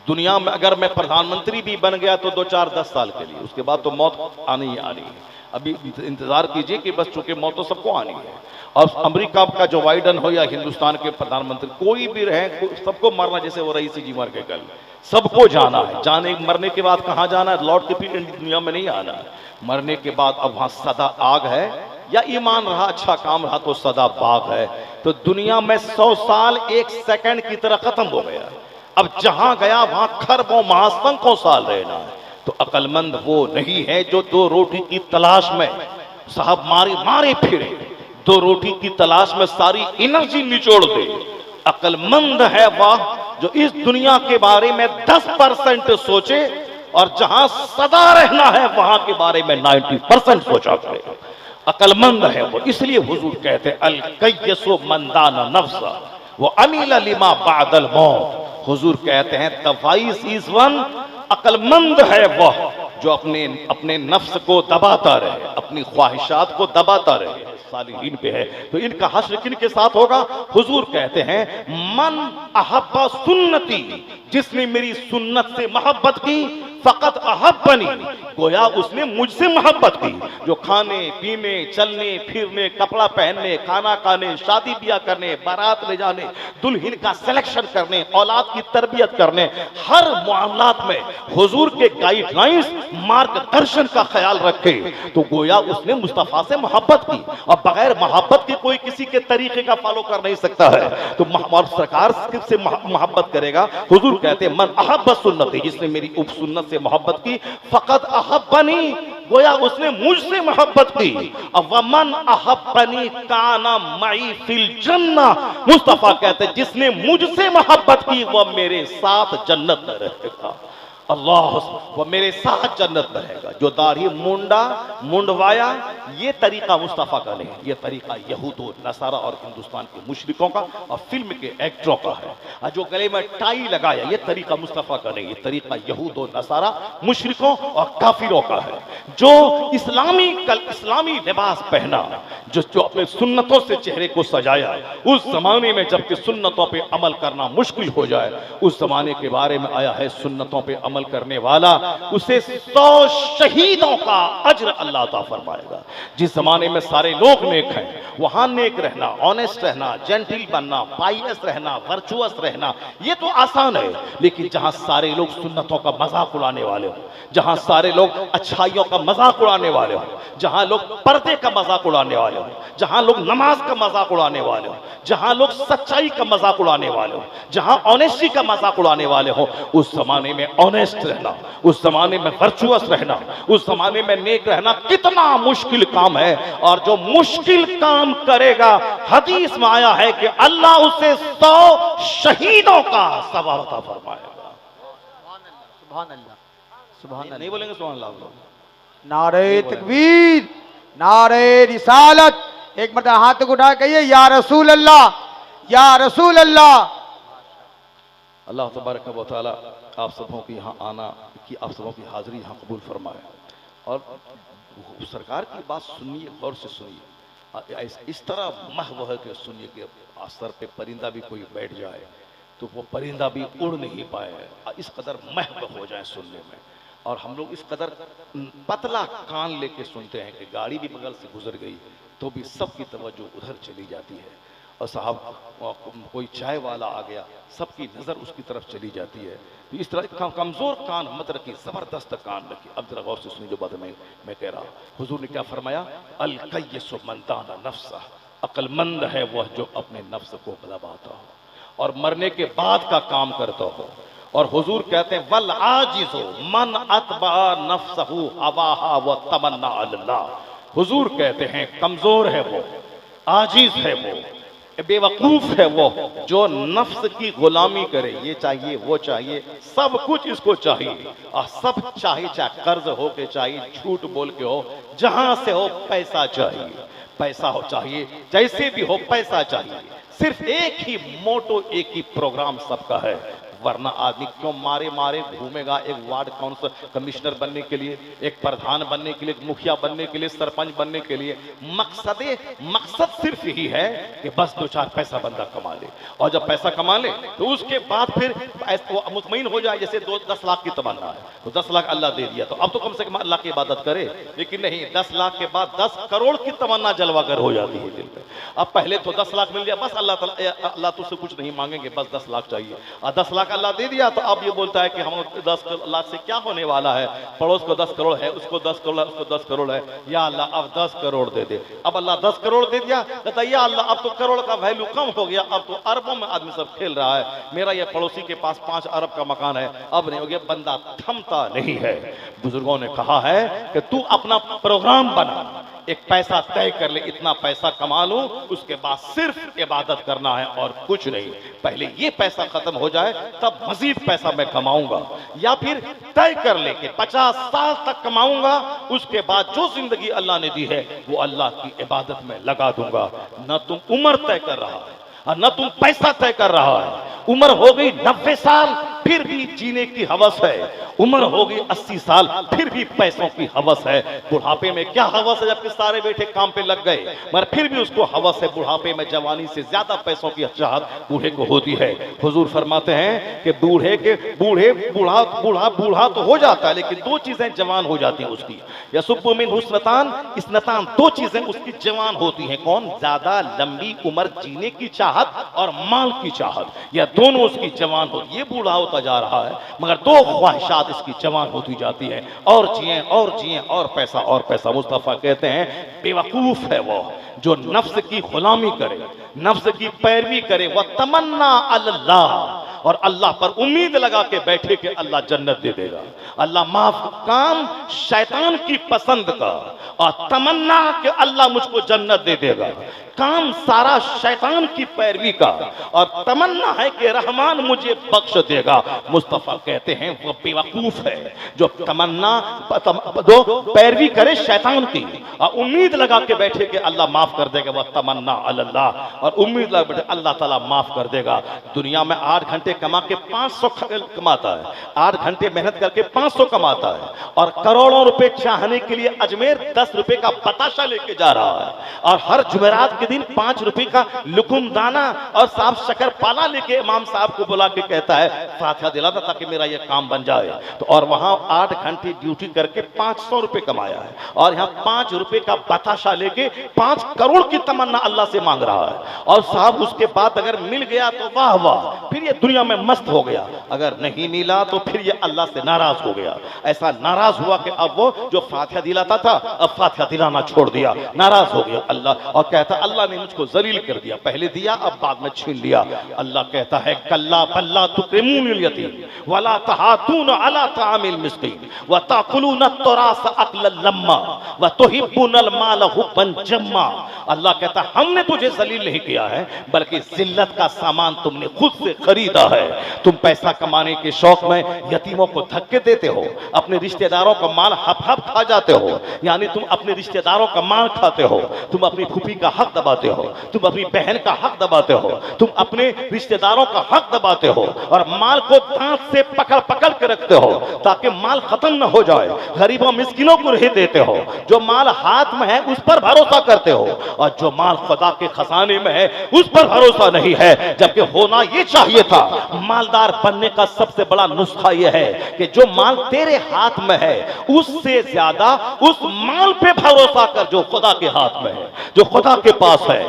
दुनिया में अगर मैं प्रधानमंत्री भी बन गया तो 2-4-10 साल के लिए, उसके बाद तो मौत आनी ही आनी है। अभी इंतजार कीजिए कि बस, चूंकि मौत तो सबको आनी है। और अमेरिका का जो बाइडन हो या हिंदुस्तान के प्रधानमंत्री कोई भी रहे, सबको मरना, जैसे वो रईसी जी मर के कल, सबको जाना है। जाने मरने के बाद कहाँ जाना है? लौट के फिर दुनिया में नहीं आना है। मरने के बाद अब वहां सदा आग है, या ईमान रहा, अच्छा काम रहा तो सदा बाग है। तो दुनिया में 100 साल 1 सेकंड की तरह खत्म हो गया। अब जहां गया वहां खरबों महासंख्यों साल रहना है। तो अक्लमंद वो नहीं है जो दो रोटी की तलाश में साहब मारे मारे फिरे, दो रोटी की तलाश में सारी एनर्जी निचोड़ दे। अक्लमंद है वह जो इस दुनिया के बारे में 10% सोचे और जहां सदा रहना है वहां के बारे में 90% सोचा करे। अक्लमंद है वो। इसलिए हुजूर कहते हैं अल कय्यसु मन दाना नफ्सा वो अमील लिमा बादल मौत। हुजूर कहते हैं द वाइज इज वन, अक्लमंद है वह जो अपने नफ्स को दबाता रहे, अपनी ख्वाहिशात को दबाता रहे। सालिहीन पे है तो इनका हश्र किन के साथ होगा? हुजूर कहते हैं मन अहब्बा सुन्नती, जिसने मेरी सुन्नत से मोहब्बत की, फकत अहब्बनी, गोया उसने मुझसे मोहब्बत की। जो खाने पीने चलने फिरने कपड़ा पहनने खाना खाने शादी ब्याह करने बारात ले जाने दुल्हन का सिलेक्शन करने औलाद की तरबियत करने हर मामलात में हुजूर के गाइडलाइंस मार्गदर्शन का ख्याल रखे तो गोया उसने मुस्तफा से मोहब्बत की। और बगैर मोहब्बत के कोई किसी के तरीके का फॉलो कर नहीं सकता है। तो सरकार से मोहब्बत करेगा। हुजूर कहते हैं मन अहब्ब सुन्नती, जिसने मेरी उप सुन्नत से मोहब्बत की, फकत अहब्बनी, गोया उसने मुझसे मोहब्बत की। अब वमन अहब्बनी काना मई फिल जन्ना, मुस्तफा कहते हैं जिसने मुझसे मोहब्बत की वह मेरे साथ जन्नत में रहेगा। अल्लाह, वो मेरे साथ जन्नत में रहेगा। जो दाढ़ी मुंडवाया ये तरीका मुस्तफा का नहीं, ये तरीका यहूद नसारा और हिंदुस्तान के मुशरिकों का और फिल्म के एक्टरों का है। और जो गले में टाई लगाया ये तरीका मुस्तफा का नहीं, ये तरीका यहूद नसारा मुशरिकों और काफिरों का है। जो इस्लामी लिबास पहना, जो अपने सुन्नतों से चेहरे को सजाया, उस जमाने में जबकि सुन्नतों पे अमल करना मुश्किल हो जाए, उस जमाने के बारे में आया है सुन्नतों पे अमल करने वाला उसे 100 शहीदों का अज्र अल्लाह ता फरमाएगा। जिस जमाने में सारे लोग नेक हैं वहां नेक रहना, ऑनेस्ट रहना, जेंटिल बनना, पाइयस रहना, वर्चुअस रहना ये तो आसान है। लेकिन जहां सारे लोग सुन्नतों का मजाक उड़ाने वाले हो, जहां सारे लोग अच्छाइयों का मजाक उड़ाने वाले हो, जहां लोग पर्दे का मजाक उड़ाने वाले हो, जहां लोग नमाज का मजाक उड़ाने वाले हो, जहां लोग सच्चाई का मजाक उड़ाने वाले हो, जहां ऑनेस्टी का मजाक उड़ाने वाले हो, उस जमाने में ऑनेस्ट रहना, उस जमाने में वर्चुअस रहना, उस जमाने में नेक रहना कितना मुश्किल काम है। और जो मुश्किल काम करेगा हदीस में आया है कि अल्लाह उसे 100 शहीदों का सवाब अता फरमाएगा। सुभान अल्लाह, सुभान अल्लाह। नहीं बोलेंगे सुभान अल्लाह? नारे तकबीर, नारे रिसालत। एक मरतबा हाथ को उठा कहिए या रसूल अल्लाह, या रसूल अल्लाह। अल्लाह तबारक व तआला आप सबों की यहाँ आना कि आप सबों की हाजिरी यहाँ कबूल फरमाए। और सरकार की बात सुनिए, गौर से सुनिए, इस तरह महव है कि सुनिए कि सर पे परिंदा भी कोई बैठ जाए तो वो परिंदा भी उड़ नहीं पाए, इस कदर महव हो जाए सुनने में। और हम लोग इस कदर पतला कान लेके सुनते हैं कि गाड़ी भी बगल से गुजर गई तो भी सबकी तवज्जो उधर चली जाती है। और साहब कोई चाय वाला आ गया सबकी नज़र उसकी तरफ चली जाती है। तो इस तरह कमज़ोर कान मत रखिए, ज़बरदस्त कान रखिए। अब जरा गौर से सुनिए जो बात मैं कह रहा। हुजूर ने क्या फरमाया? अल कय्यसु मन दाना नफ्सा, अक्लमंद है वह जो अपने नफ्स को दबाता हो और मरने के बाद का काम करता हो। और हुजूर कहते हैं वल आजिज़ु मन अतबा नफ्सहु हवाहा व तमन्ना अल्लाह। हुजूर कहते हैं कमजोर है वो, आजिज है वो, बेवकूफ है वो जो नफ्स की गुलामी करे। ये चाहिए वो चाहिए, सब कुछ इसको चाहिए और सब चाहिए, चाहे कर्ज हो के चाहिए, झूठ बोल के हो, जहां से हो पैसा चाहिए, पैसा हो चाहिए, जैसे भी हो पैसा चाहिए। सिर्फ एक ही मोटो, एक ही प्रोग्राम सबका है, वरना आदमी क्यों मारे मारे घूमेगा एक वार्ड काउंसिल कमिश्नर बनने के लिए, एक प्रधान बनने के लिए, एक मुखिया बनने के लिए, सरपंच बनने के लिए। मकसद सिर्फ यही है कि बस 2-4 पैसा बंदा कमा ले, और जब पैसा कमा ले तो उसके बाद फिर मुतमईन हो जाए। जैसे 10 लाख की तमन्ना है तो 10 लाख अल्लाह दे दिया तो अब तो कम से कम अल्लाह की इबादत करे। लेकिन नहीं, 10 लाख के बाद 10 करोड़ की तमन्ना जलवागर हो जाती है दिल में। अब पहले तो 10 लाख मिल गया, बस अल्लाह तुझसे कुछ नहीं मांगेंगे, बस 10 लाख चाहिए। और 10 लाख लाख अल्लाह दे दिया तो अब ये बोलता है कि हम 10 लाख से क्या होने वाला है, पड़ोस को 10 करोड़ है, उसको 10 करोड़ है, उसको 10 करोड़ है, या अल्लाह अब 10 करोड़ दे दे। अब अल्लाह 10 करोड़ दे दिया, कहता या अल्लाह अब तो करोड़ का वैल्यू कम हो गया, अब तो अरबों में आदमी सब खेल रहा है, मेरा ये पड़ोसी के पास 5 अरब का मकान है, अब नहीं हो गया। बंदा थमता नहीं है। बुजुर्गों ने कहा है कि तू अपना प्रोग्राम बना, एक पैसा तय कर ले, इतना पैसा कमा लूं, उसके बाद सिर्फ इबादत करना है और कुछ नहीं। पहले ये पैसा खत्म हो जाए तब मजीद पैसा मैं कमाऊंगा, या फिर तय कर ले कि 50 साल तक कमाऊंगा, उसके बाद जो जिंदगी अल्लाह ने दी है वो अल्लाह की इबादत में लगा दूंगा। न तुम उम्र तय कर रहा है और न तुम पैसा तय कर रहा है। उम्र हो गई 90 साल फिर भी जीने की हवस है, उम्र हो गई 80 साल फिर भी पैसों की हवस है। बुढ़ापे में क्या हवस है जबकि सारे बेटे काम पे लग गए, मगर फिर भी उसको हवस है। बुढ़ापे में जवानी से ज्यादा पैसों की चाहत बूढ़े को होती है। हुजूर फरमाते हैं कि बूढ़ा तो हो जाता है, लेकिन 2 चीजें जवान हो जाती हैं उसकी। यसुब्बु मिन हुस्नतान, इस्नतान, 2 चीजें उसकी जवान होती हैं। कौन? ज्यादा लंबी उम्र जीने की चाहत और माल की चाहत, यह दोनों उसकी जवान होती। ये बूढ़ा होता जा रहा है मगर 2 ख्वाहिशात इसकी जवान होती जाती है, और जिए और जिए और पैसा। मुस्तफा कहते हैं बेवकूफ है वो जो नफ्स की गुलामी करे, नफ्स की पैरवी करे, वह तमन्ना अल्लाह, और अल्लाह पर उम्मीद लगा के बैठे कि अल्लाह जन्नत दे देगा। अल्लाह माफ, काम शैतान की पसंद का और तमन्ना कि अल्लाह मुझको जन्नत दे देगा, काम सारा शैतान की पैरवी का, और तमन्ना है कि रहमान मुझे बख्श देगा। मुस्तफा कहते हैं वो बेवकूफ है जो तमन्ना जो पैरवी करे शैतान की और उम्मीद लगा के बैठे कि अल्लाह माफ कर देगा। वह तमन्ना अल्लाह, और उम्मीद लगा बैठे अल्लाह ताला माफ कर देगा। दुनिया में 8 घंटे कमा के 500 कमाता है, 8 घंटे मेहनत करके 500 कमाता है, और करोड़ों रुपए चाहने के लिए अजमेर 10 रुपए का बताशा लेके जा रहा है, और हर जुमेरात के दिन 5 रुपए का लुकुम दाना और साफ शक्कर पाला लेके इमाम साहब को बुला के कहता है फातिहा दिला दो ताकि मेरा ये काम बन जाए। तो और वहां 8 घंटे ड्यूटी करके 500 रुपए कमाया है, और यहाँ 5 रुपए का बताशा लेके 5 करोड़ की तमन्ना अल्लाह से मांग रहा है। और साहब उसके बाद अगर मिल गया तो वाह वाह, फिर ये दुनिया में मस्त हो गया, अगर नहीं मिला तो फिर ये अल्लाह से नाराज हो गया। ऐसा नाराज हुआ कि अब वो जो फातिहा दिलाता था अब फातिहा दिलाना छोड़ दिया, नाराज हो गया अल्लाह, और कहता अल्लाह ने मुझको जलील कर दिया, पहले दिया अब बाद में छीन लिया। अल्लाह कहता है कल्ला बल्ला तुक्रिमूनल यतीम वला तहातून अला तामिल मिस्कीन व ताकुलून तुरास अक्लन लम्मा व तुहिब्बुनल माल हुब्बन जम्मा। अल्लाह कहता हमने तुझे जलील नहीं किया है, बल्कि जिल्लत का सामान तुमने खुद से खरीदा है। तुम पैसा कमाने के शौक में यतीमों को धक्के देते हो, अपने रिश्तेदारों का माल हप हप खा जाते हो, यानी तुम अपने रिश्तेदारों का माल खाते हो, तुम अपनी फूफी का हक दबाते हो, तुम अपनी बहन का हक दबाते हो, तुम अपने रिश्तेदारों का हक दबाते हो, और माल को दांत से पकड़ पकड़ के रखते हो ताकि माल खत्म न हो जाए। गरीबों मिस्किनों को नहीं देते हो, जो माल हाथ में है उस पर भरोसा करते हो, और जो माल खुदा के खजाने में है उस पर भरोसा नहीं है। जबकि होना ये चाहिए था, मालदार बनने का सबसे बड़ा नुस्खा यह है कि जो माल तेरे हाथ में है उससे ज्यादा उस माल पे भरोसा कर जो खुदा के हाथ में है, जो खुदा के पास है।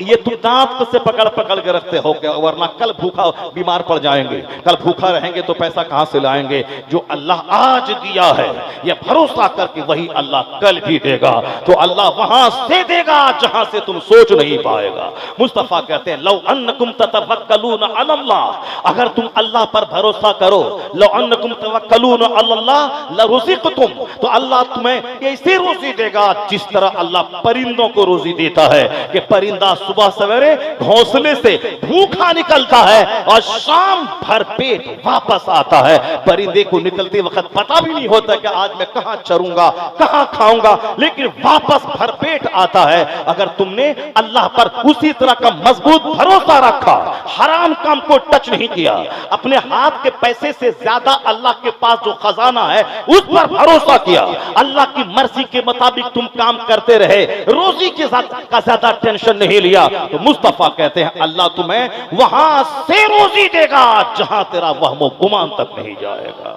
ये तू दांत से पकड़ पकड़ के रखते हो क्या, वरना कल भूखा बीमार पड़ जाएंगे, कल भूखा रहेंगे तो पैसा कहां से लाएंगे। जो अल्लाह आज दिया है ये भरोसा करके वही अल्लाह कल भी देगा, तो अल्लाह वहां से देगा जहां से तुम सोच नहीं पाएगा। मुस्तफा कहते हैं लौ अन्नकुम ततवक्कलून अलल्लाह, अगर तुम अल्लाह पर भरोसा करो, लौ अन्नकुम तवक्कलून अलल्लाह लरुज़िक़तुम, तो अल्लाह तुम्हें ऐसी रोजी देगा जिस तरह अल्लाह परिंदों को रोजी देता है कि परिंदा सुबह सवेरे घोंसले से भूखा निकलता है और शाम भर पेट वापस आता है। परिंदे को निकलते वक्त पता भी नहीं होता कि आज मैं कहां चरूंगा, कहां खाऊंगा, लेकिन वापस भर पेट आता है। अगर तुमने अल्लाह पर उसी तरह का मजबूत भरोसा रखा, हराम काम को टच नहीं किया, अपने हाथ के पैसे से ज्यादा अल्लाह के पास जो खजाना है उस पर भरोसा किया, अल्लाह की मर्जी के मुताबिक तुम काम करते रहे, रोजी के का ज्यादा टेंशन नहीं लिया, तो मुस्तफा कहते हैं अल्लाह तुम्हें वहां से रोजी देगा जहां तेरा वहमो गुमान तक नहीं जाएगा।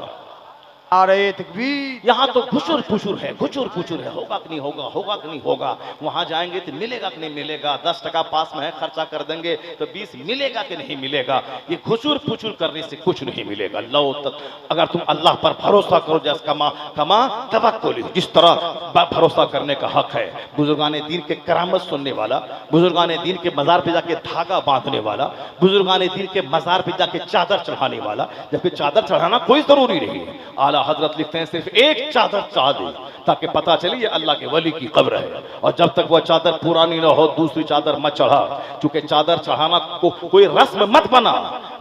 नारे तकबीर। यहाँ तो घुसुर पुचुर है, घुचुर पुचुर है, होगा कि नहीं होगा, होगा कि नहीं होगा। वहां जाएंगे तो मिलेगा कि नहीं मिलेगा, 10 टका पास में है खर्चा कर देंगे तो 20 मिलेगा कि नहीं मिलेगा। ये घुसुर पुचुर करने से कुछ नहीं मिलेगा। लो तक अगर तुम अल्लाह पर भरोसा करो, जैसे कमा तवक्कुल, जिस तरह भरोसा करने का हक है। बुजुर्गाने दीन के करामत सुनने वाला, बुजुर्गाने दीन के मजार पे जाके धागा बांधने वाला, बुजुर्गाने दीन के मजार पे जाके चादर चढ़ाने वाला, जबकि चादर चढ़ाना कोई जरूरी नहीं है। आला हजरत लिखते हैं सिर्फ एक चादर चढ़ा दे ताकि पता चले ये अल्लाह के वली की कब्र है। और जब तक वह चादर पुरानी ना हो दूसरी चादर मत चढ़ा, क्योंकि चादर चढ़ाना को कोई रस्म मत बना,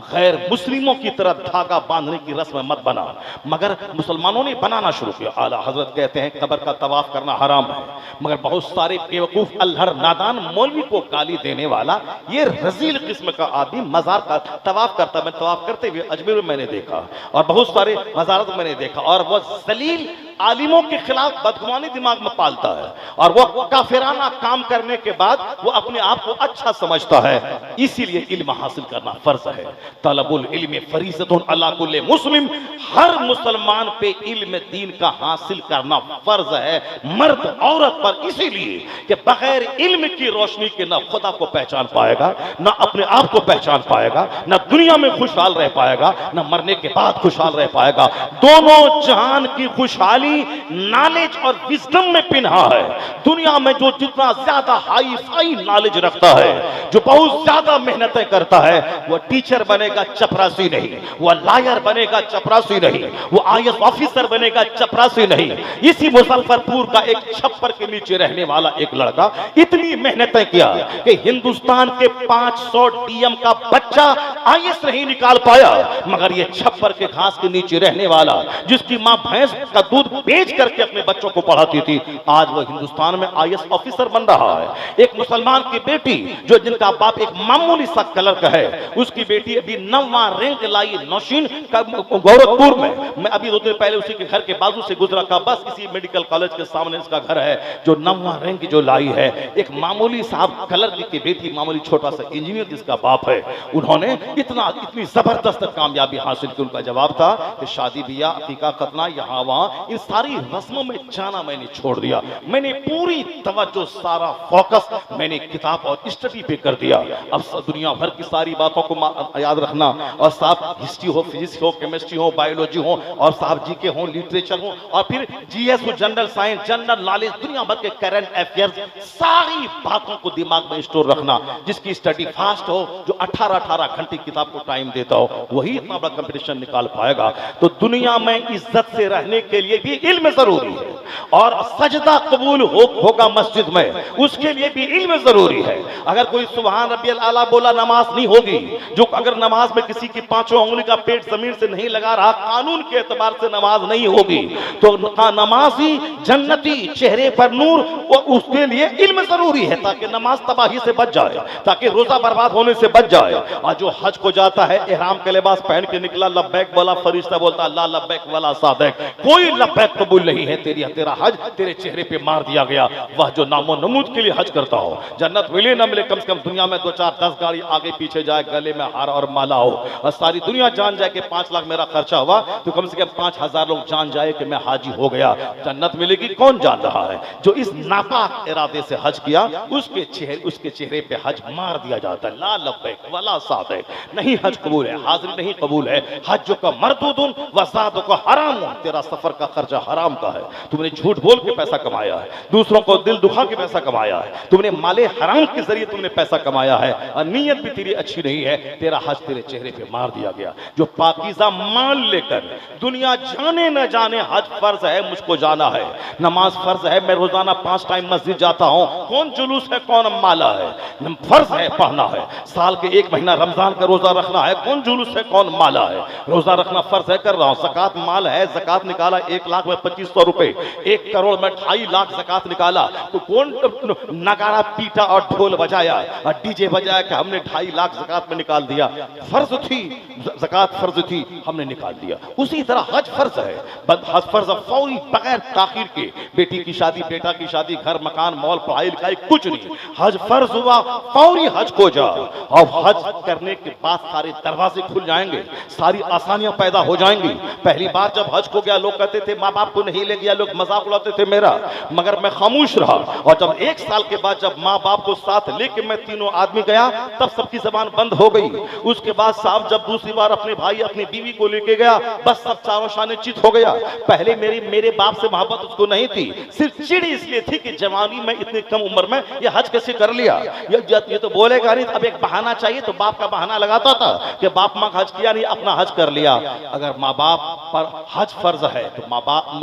गैर मुस्लिमों की तरह धागा बांधने की रस्म मत बना। मगर मुसलमानों ने बनाना शुरू किया। आला हजरत कहते हैं कब्र का तवाफ करना हराम है, मगर बहुत सारे बेवकूफ अल्हड़ नादान मौलवी को गाली देने वाला ये रजील किस्म का आदमी मजार का तवाफ करता। मैं तवाफ करते हुए अजमेर में मैंने देखा और बहुत सारे मजारत मैंने देखा, और वह जलील आलिमों के खिलाफ बदगुमानी दिमाग में पालता है और वह काफिराना काम करने के बाद वो अपने आप को अच्छा समझता है। इसीलिए इल्म हासिल करना फर्ज है। तलबुल इल्म फरीज़तुन अला कुल्ले मुस्लिम, हर मुसलमान पे इल्म दीन का हासिल करना फर्ज है, मर्द औरत पर। इसीलिए कि बगैर इल्म की रोशनी के ना खुदा को पहचान पाएगा, ना अपने आप को पहचान पाएगा, ना दुनिया में खुशहाल रह पाएगा, ना मरने के बाद खुशहाल रह पाएगा। दोनों जहान की खुशहाली नॉलेज और विजडम में पिन्हा है। दुनिया में जो जितना ज्यादा हाई फाई नॉलेज रखता है, जो बहुत ज्यादा मेहनतें करता है, वह टीचर बनेगा चपरासी नहीं, वह लॉयर बनेगा चपरासी नहीं, वो आईएएस ऑफिसर बनेगा चपरासी नहीं। इसी मुजफ्फरपुर का एक छप्पर के नीचे रहने वाला एक लड़का इतनी मेहनतें किया कि हिंदुस्तान के 500 डीएम का बच्चा आईएएस नहीं निकाल पाया, मगर ये छप्पर के घास के नीचे रहने वाला, जिसकी मां भैंस का दूध बेच करके अपने बच्चों को पढ़ाती थी, आज वो हिंदुस्तान में आईएएस ऑफिसर बन रहा है। एक मुसलमान की बेटी जो जिनका बाप एक मामूली सा कलर का है, उसकी बेटी अभी 9वां रैंक लाई नौशीन गोरखपुर में। मैं अभी 2 दिन पहले उसी के घर के बाजू से गुजरा था, बस इसी मेडिकल कॉलेज के सामने इसका घर है, जो 9वां रैंक जो लाई है। एक मामूली साहब कलर की बेटी, मामूली छोटा सा इंजीनियर जिसका बाप है, उन्होंने इतनी जबरदस्त कामयाबी हासिल की। उनका जवाब था कि शादी बिया अकीका खतना यहाँ वहां इन सारी रस्मों में जाना मैंने छोड़ दिया, मैंने पूरी तवज्जो सारा फोकस मैंने किताब और स्टडी पे कर दिया। अब दुनिया भर की सारी बातों को याद रखना, और साहब हिस्ट्री हो, फिजिक्स हो, केमिस्ट्री हो, बायोलॉजी हो, और साहब जीके हो, लिटरेचर हो, और फिर जीएस हो, जनरल साइंस, जनरल नॉलेज, दुनिया भर के करंट अफेयर्स, सारी बातों को दिमाग में स्टोर रखना। जिसकी स्टडी फास्ट हो, जो 18 घंटे किताब को टाइम देता हो, वही इतना बड़ा कंपटीशन निकाल पाएगा। तो दुनिया में इज्जत से रहने के लिए भी इल्म जरूरी है, और सजदा कबूल होगा मस्जिद में, उसके लिए भी इल्म जरूरी है। अगर कोई सुभान रब्बियल आला बोला नमाज नहीं होगी, जो अगर नमाज में किसी की 5 उंगली का पेट जमीन से नहीं लगा रहा, कानून के एतबार से नमाज नहीं होगी, तो नमाजी जन्नती, चेहरे पर नूर, और उसके लिए इल्म जरूरी है ताकि नमाज तबाही से बच जाए, ताकि रोजा बर्बाद होने से बच जाए। और जो हज को जाता है इहराम के लिबास पहन के निकला, लब्बैक बोला, फरिश्ता बोलता ला लब्बैक वला सादैक, कोई लब्बैक कबूल नहीं है, तेरा हज तेरे चेहरे पे मार दिया गया। वह जो नामो नमूद के लिए हज करता हो, जन्नत मिले ना मिले, कम से कम दुनिया में 2-4-10 गाड़ी आगे पीछे जाए, गले में हार और माला हो, और सारी दुनिया जान जाए कि 5 लाख मेरा खर्चा हुआ, तो कम से कम 5000 लोग जान जाए कि मैं हाजी हो गया। जन्नत मिलेगी कौन जान रहा है? जो इस नापाक इरादे से हज किया, उसके चेहरे पे हज मार दिया जाता है, ला लब्बैक वला सादैक, नहीं हज कबूल है, हाजिरी नहीं कबूल है, हज का मरदूदुन व ज़ादु का हराम, तेरा सफर का खर्चा हराम का है, तुमने झूठ बोल के पैसा कमाया है, दूसरों को दिल दुखा के पैसा कमाया है, तुमने माले हराम के जरिए तुमने पैसा कमाया है, और नीयत भी तेरी अच्छी नहीं है, तेरा हज तेरे चेहरे पे मार दिया गया। जो पाकीज़ा माल लेकर दुनिया जाने न जाने हज फर्ज है, मुझको जाना है, नमाज फर्ज है, मैं रोजाना 5 टाइम मस्जिद जाता हूं, कौन जुलूस है, कौन माला है, फर्ज है पढ़ना है, साल के 1 महीना रमजान का रोजा रखना है, कौन जुलूस है, कौन माला है, रोजा रखना फर्ज है, कर रहा हूं, ज़कात माल है, ज़कात निकाला 1 लाख में 2500 रुपए, 1 करोड़ में 2.5 लाख ज़कात निकाला तो कौन नगाड़ा पीटा और ढोल बजाया और डीजे बजाया कि हमने 2.5 लाख ज़कात में निकाल दिया? फर्ज थी, ज़कात फर्ज थी, हमने निकाल दिया। उसी तरह हज फर्ज है, हज फर्ज फौरी बगैर ताखीर के, बेटी की शादी, बेटा की शादी, घर मकान मॉल पढ़ाई लिखाई कुछ नहीं, हज फर्ज हुआ, फौरी हज को जाओ। और हज करने के बाद सारे दरवाजे खुल जाएंगे, सारी आसानियां पैदा हो जाएंगी। पहली बार जब हज को गया लोग कहते थे माँ बाप को नहीं ले गया, लोग मजाक उड़ाते थे मेरा, मगर मैं खामोश रहा। और जब 1 साल के बाद जब माँ बाप को साथ लेके मैं तीनों आदमी गया तब सबकी जबान बंद हो गई। उसके बाद साहब जब दूसरी बार अपने भाई अपनी बीवी को लेके गया बस सब चारों शाने चित हो गया। पहले मेरे बाप से मोहब्बत उसको नहीं थी, सिर्फ चिड़ इसलिए थी कि जवानी में इतनी कम उम्र में ये हज कैसे कर लिया। ये तो बोलेगा नहीं, अब एक बहाना चाहिए तो बाप का बहाना लगाता था कि बाप माँ हज किया नहीं, अपना हज कर लिया। अगर माँ बाप पर हज फर्ज है तो माँ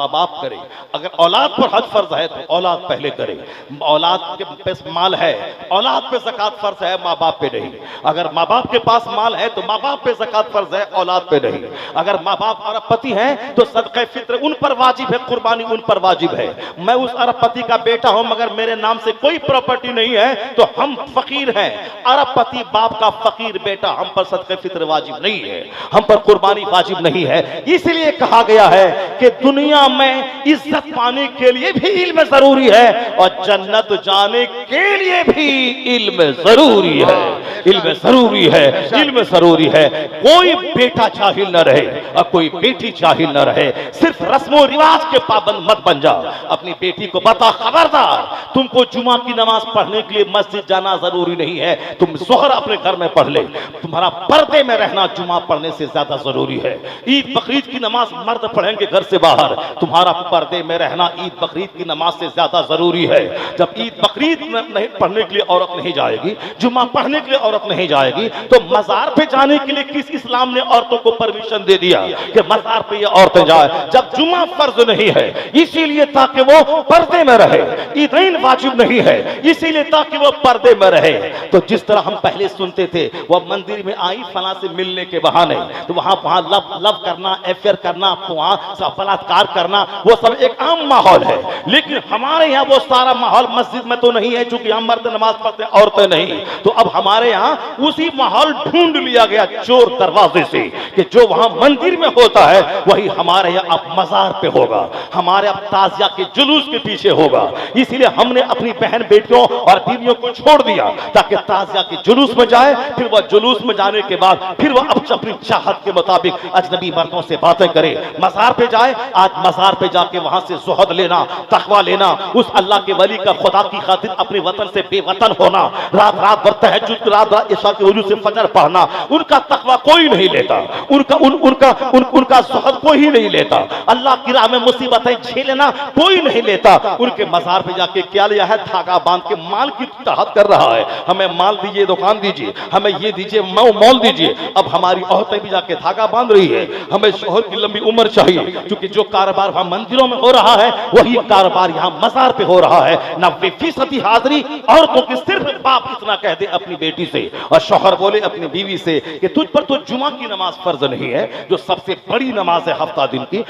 बाप करे, अगर औलाद पर हज फर्ज है तो औलाद पहले करे। औलाद के पास माल है, औलाद पे ज़कात फर्ज है, माँ बाप पे नहीं। अगर माँ बाप के पास माल है तो माँ बाप पे ज़कात फर्ज है, औलाद पे नहीं। अगर माँ बाप अरबपति हैं तो सदक़े फित्र उन पर वाजिब है, कुर्बानी उन पर वाजिब है। मैं उस अरबपति का बेटा हूं मगर मेरे नाम से कोई प्रॉपर्टी नहीं है तो हम फकीर हैं। अरबपति बाप का फकीर बेटा, हम पर सदक़े फित्र वाजिब नहीं है, हम पर कुर्बानी वाजिब नहीं है। इसलिए कहा गया है कि दुनिया में इज्जत पाने के लिए भी इल्म जरूरी है और जन्नत जाने के लिए भी इल्म जरूरी है। इल्म जरूरी है, इल्म जरूरी है। कोई बेटा जाहिल न रहे और कोई बेटी जाहिल न रहे। सिर्फ रस्मों रिवाज के पाबंद मत बन जा। अपनी बेटी को बता, खबरदार, तुमको जुमा की नमाज पढ़ने के लिए मस्जिद जाना जरूरी नहीं है, तुम ज़ोहर अपने घर में पढ़ ले। तुम्हारा पर्दे में रहना जुमा पढ़ने से ज्यादा जरूरी है। ईद बकरीद की नमाज मर्द पढ़ेंगे घर से बाहर, तुम्हारा पर्दे में रहना ईद बकरीद की नमाज से ज्यादा जरूरी है। जब ईद बकरीद नहीं पढ़ने के लिए औरत नहीं जाएगी, जुमा पढ़ने के लिए औरत नहीं जाएगी, तो मजार पे जाने के लिए किस इस्लाम ने औरतों को परमिशन दे दिया कि मजार पे ये औरतें जाए जब जुमा फर्ज नहीं है? इसीलिए ताकि वो पर्दे में रहे। ईदैन वाजिब नहीं है, इसीलिए ताकि वो पर्दे में रहे। तो जिस तरह हम पहले सुनते थे वो मंदिर में आई फला से मिलने के बहाने, तो वहां लव करना, अफेयर करना, वहां बलात्कार करना, वो सब एक आम माहौल है। लेकिन हमारे यहाँ वो सारा माहौल मस्जिद में तो नहीं है, चूंकि हम मर्द नमाज पढ़ते हैं, औरतें नहीं। तो अब हमारे यहाँ उसी माहौल ढूंढ लिया गया चोर दरवाजे से कि जो वहां मंदिर में होता है वही हमारे यहाँ अब मजार पे होगा, हमारे अब ताजिया के जुलूस के पीछे होगा। इसीलिए हमने अपनी बहन बेटियों और बीवियों को छोड़ दिया ताकि ताजिया के जुलूस में जाए, फिर वह जुलूस में जाने के बाद फिर वह अपनी चाहत के मुताबिक अजनबी मर्दों से बातें करे। मजार पे जाए, आज मजार पे जाके वहां से ज़ुहद लेना, तकवा लेना, उस अल्लाह के वली का खुदा की खातिर अपने वतन से बेवतन होना, रात रात भर तहज्जुद, रात इशा के वजू से फजर पढ़ना, उनका तकवा कोई नहीं लेता, उनका ज़ुहद कोई नहीं लेता। अल्लाह की राह में मुसीबतें झेलना कोई नहीं लेता। उनके मजार पे जाके क्या लिया है? धागा बांध के माल की चाहत कर रहा है, हमें माल दीजिए, दुकान दीजिए, हमें ये दीजिए, मॉल दीजिए। अब हमारी औरतें भी जाके धागा बांध रही है, हमें शोहर की लंबी उम्र चाहिए, क्योंकि जो कारोबार वहां मंदिरों में हो रहा है वही कारोबार यहाँ मजार पे हो रहा है। 90% हाजिरी औरतों की। सिर्फ बाप इतना कह दे अपनी बेटी से और शोहर बोले अपनी बीवी से कि तुझ पर तो जुमा की नमाज फर्ज नहीं है, जो सबसे बड़ी नमाज है हफ्ता दिन की,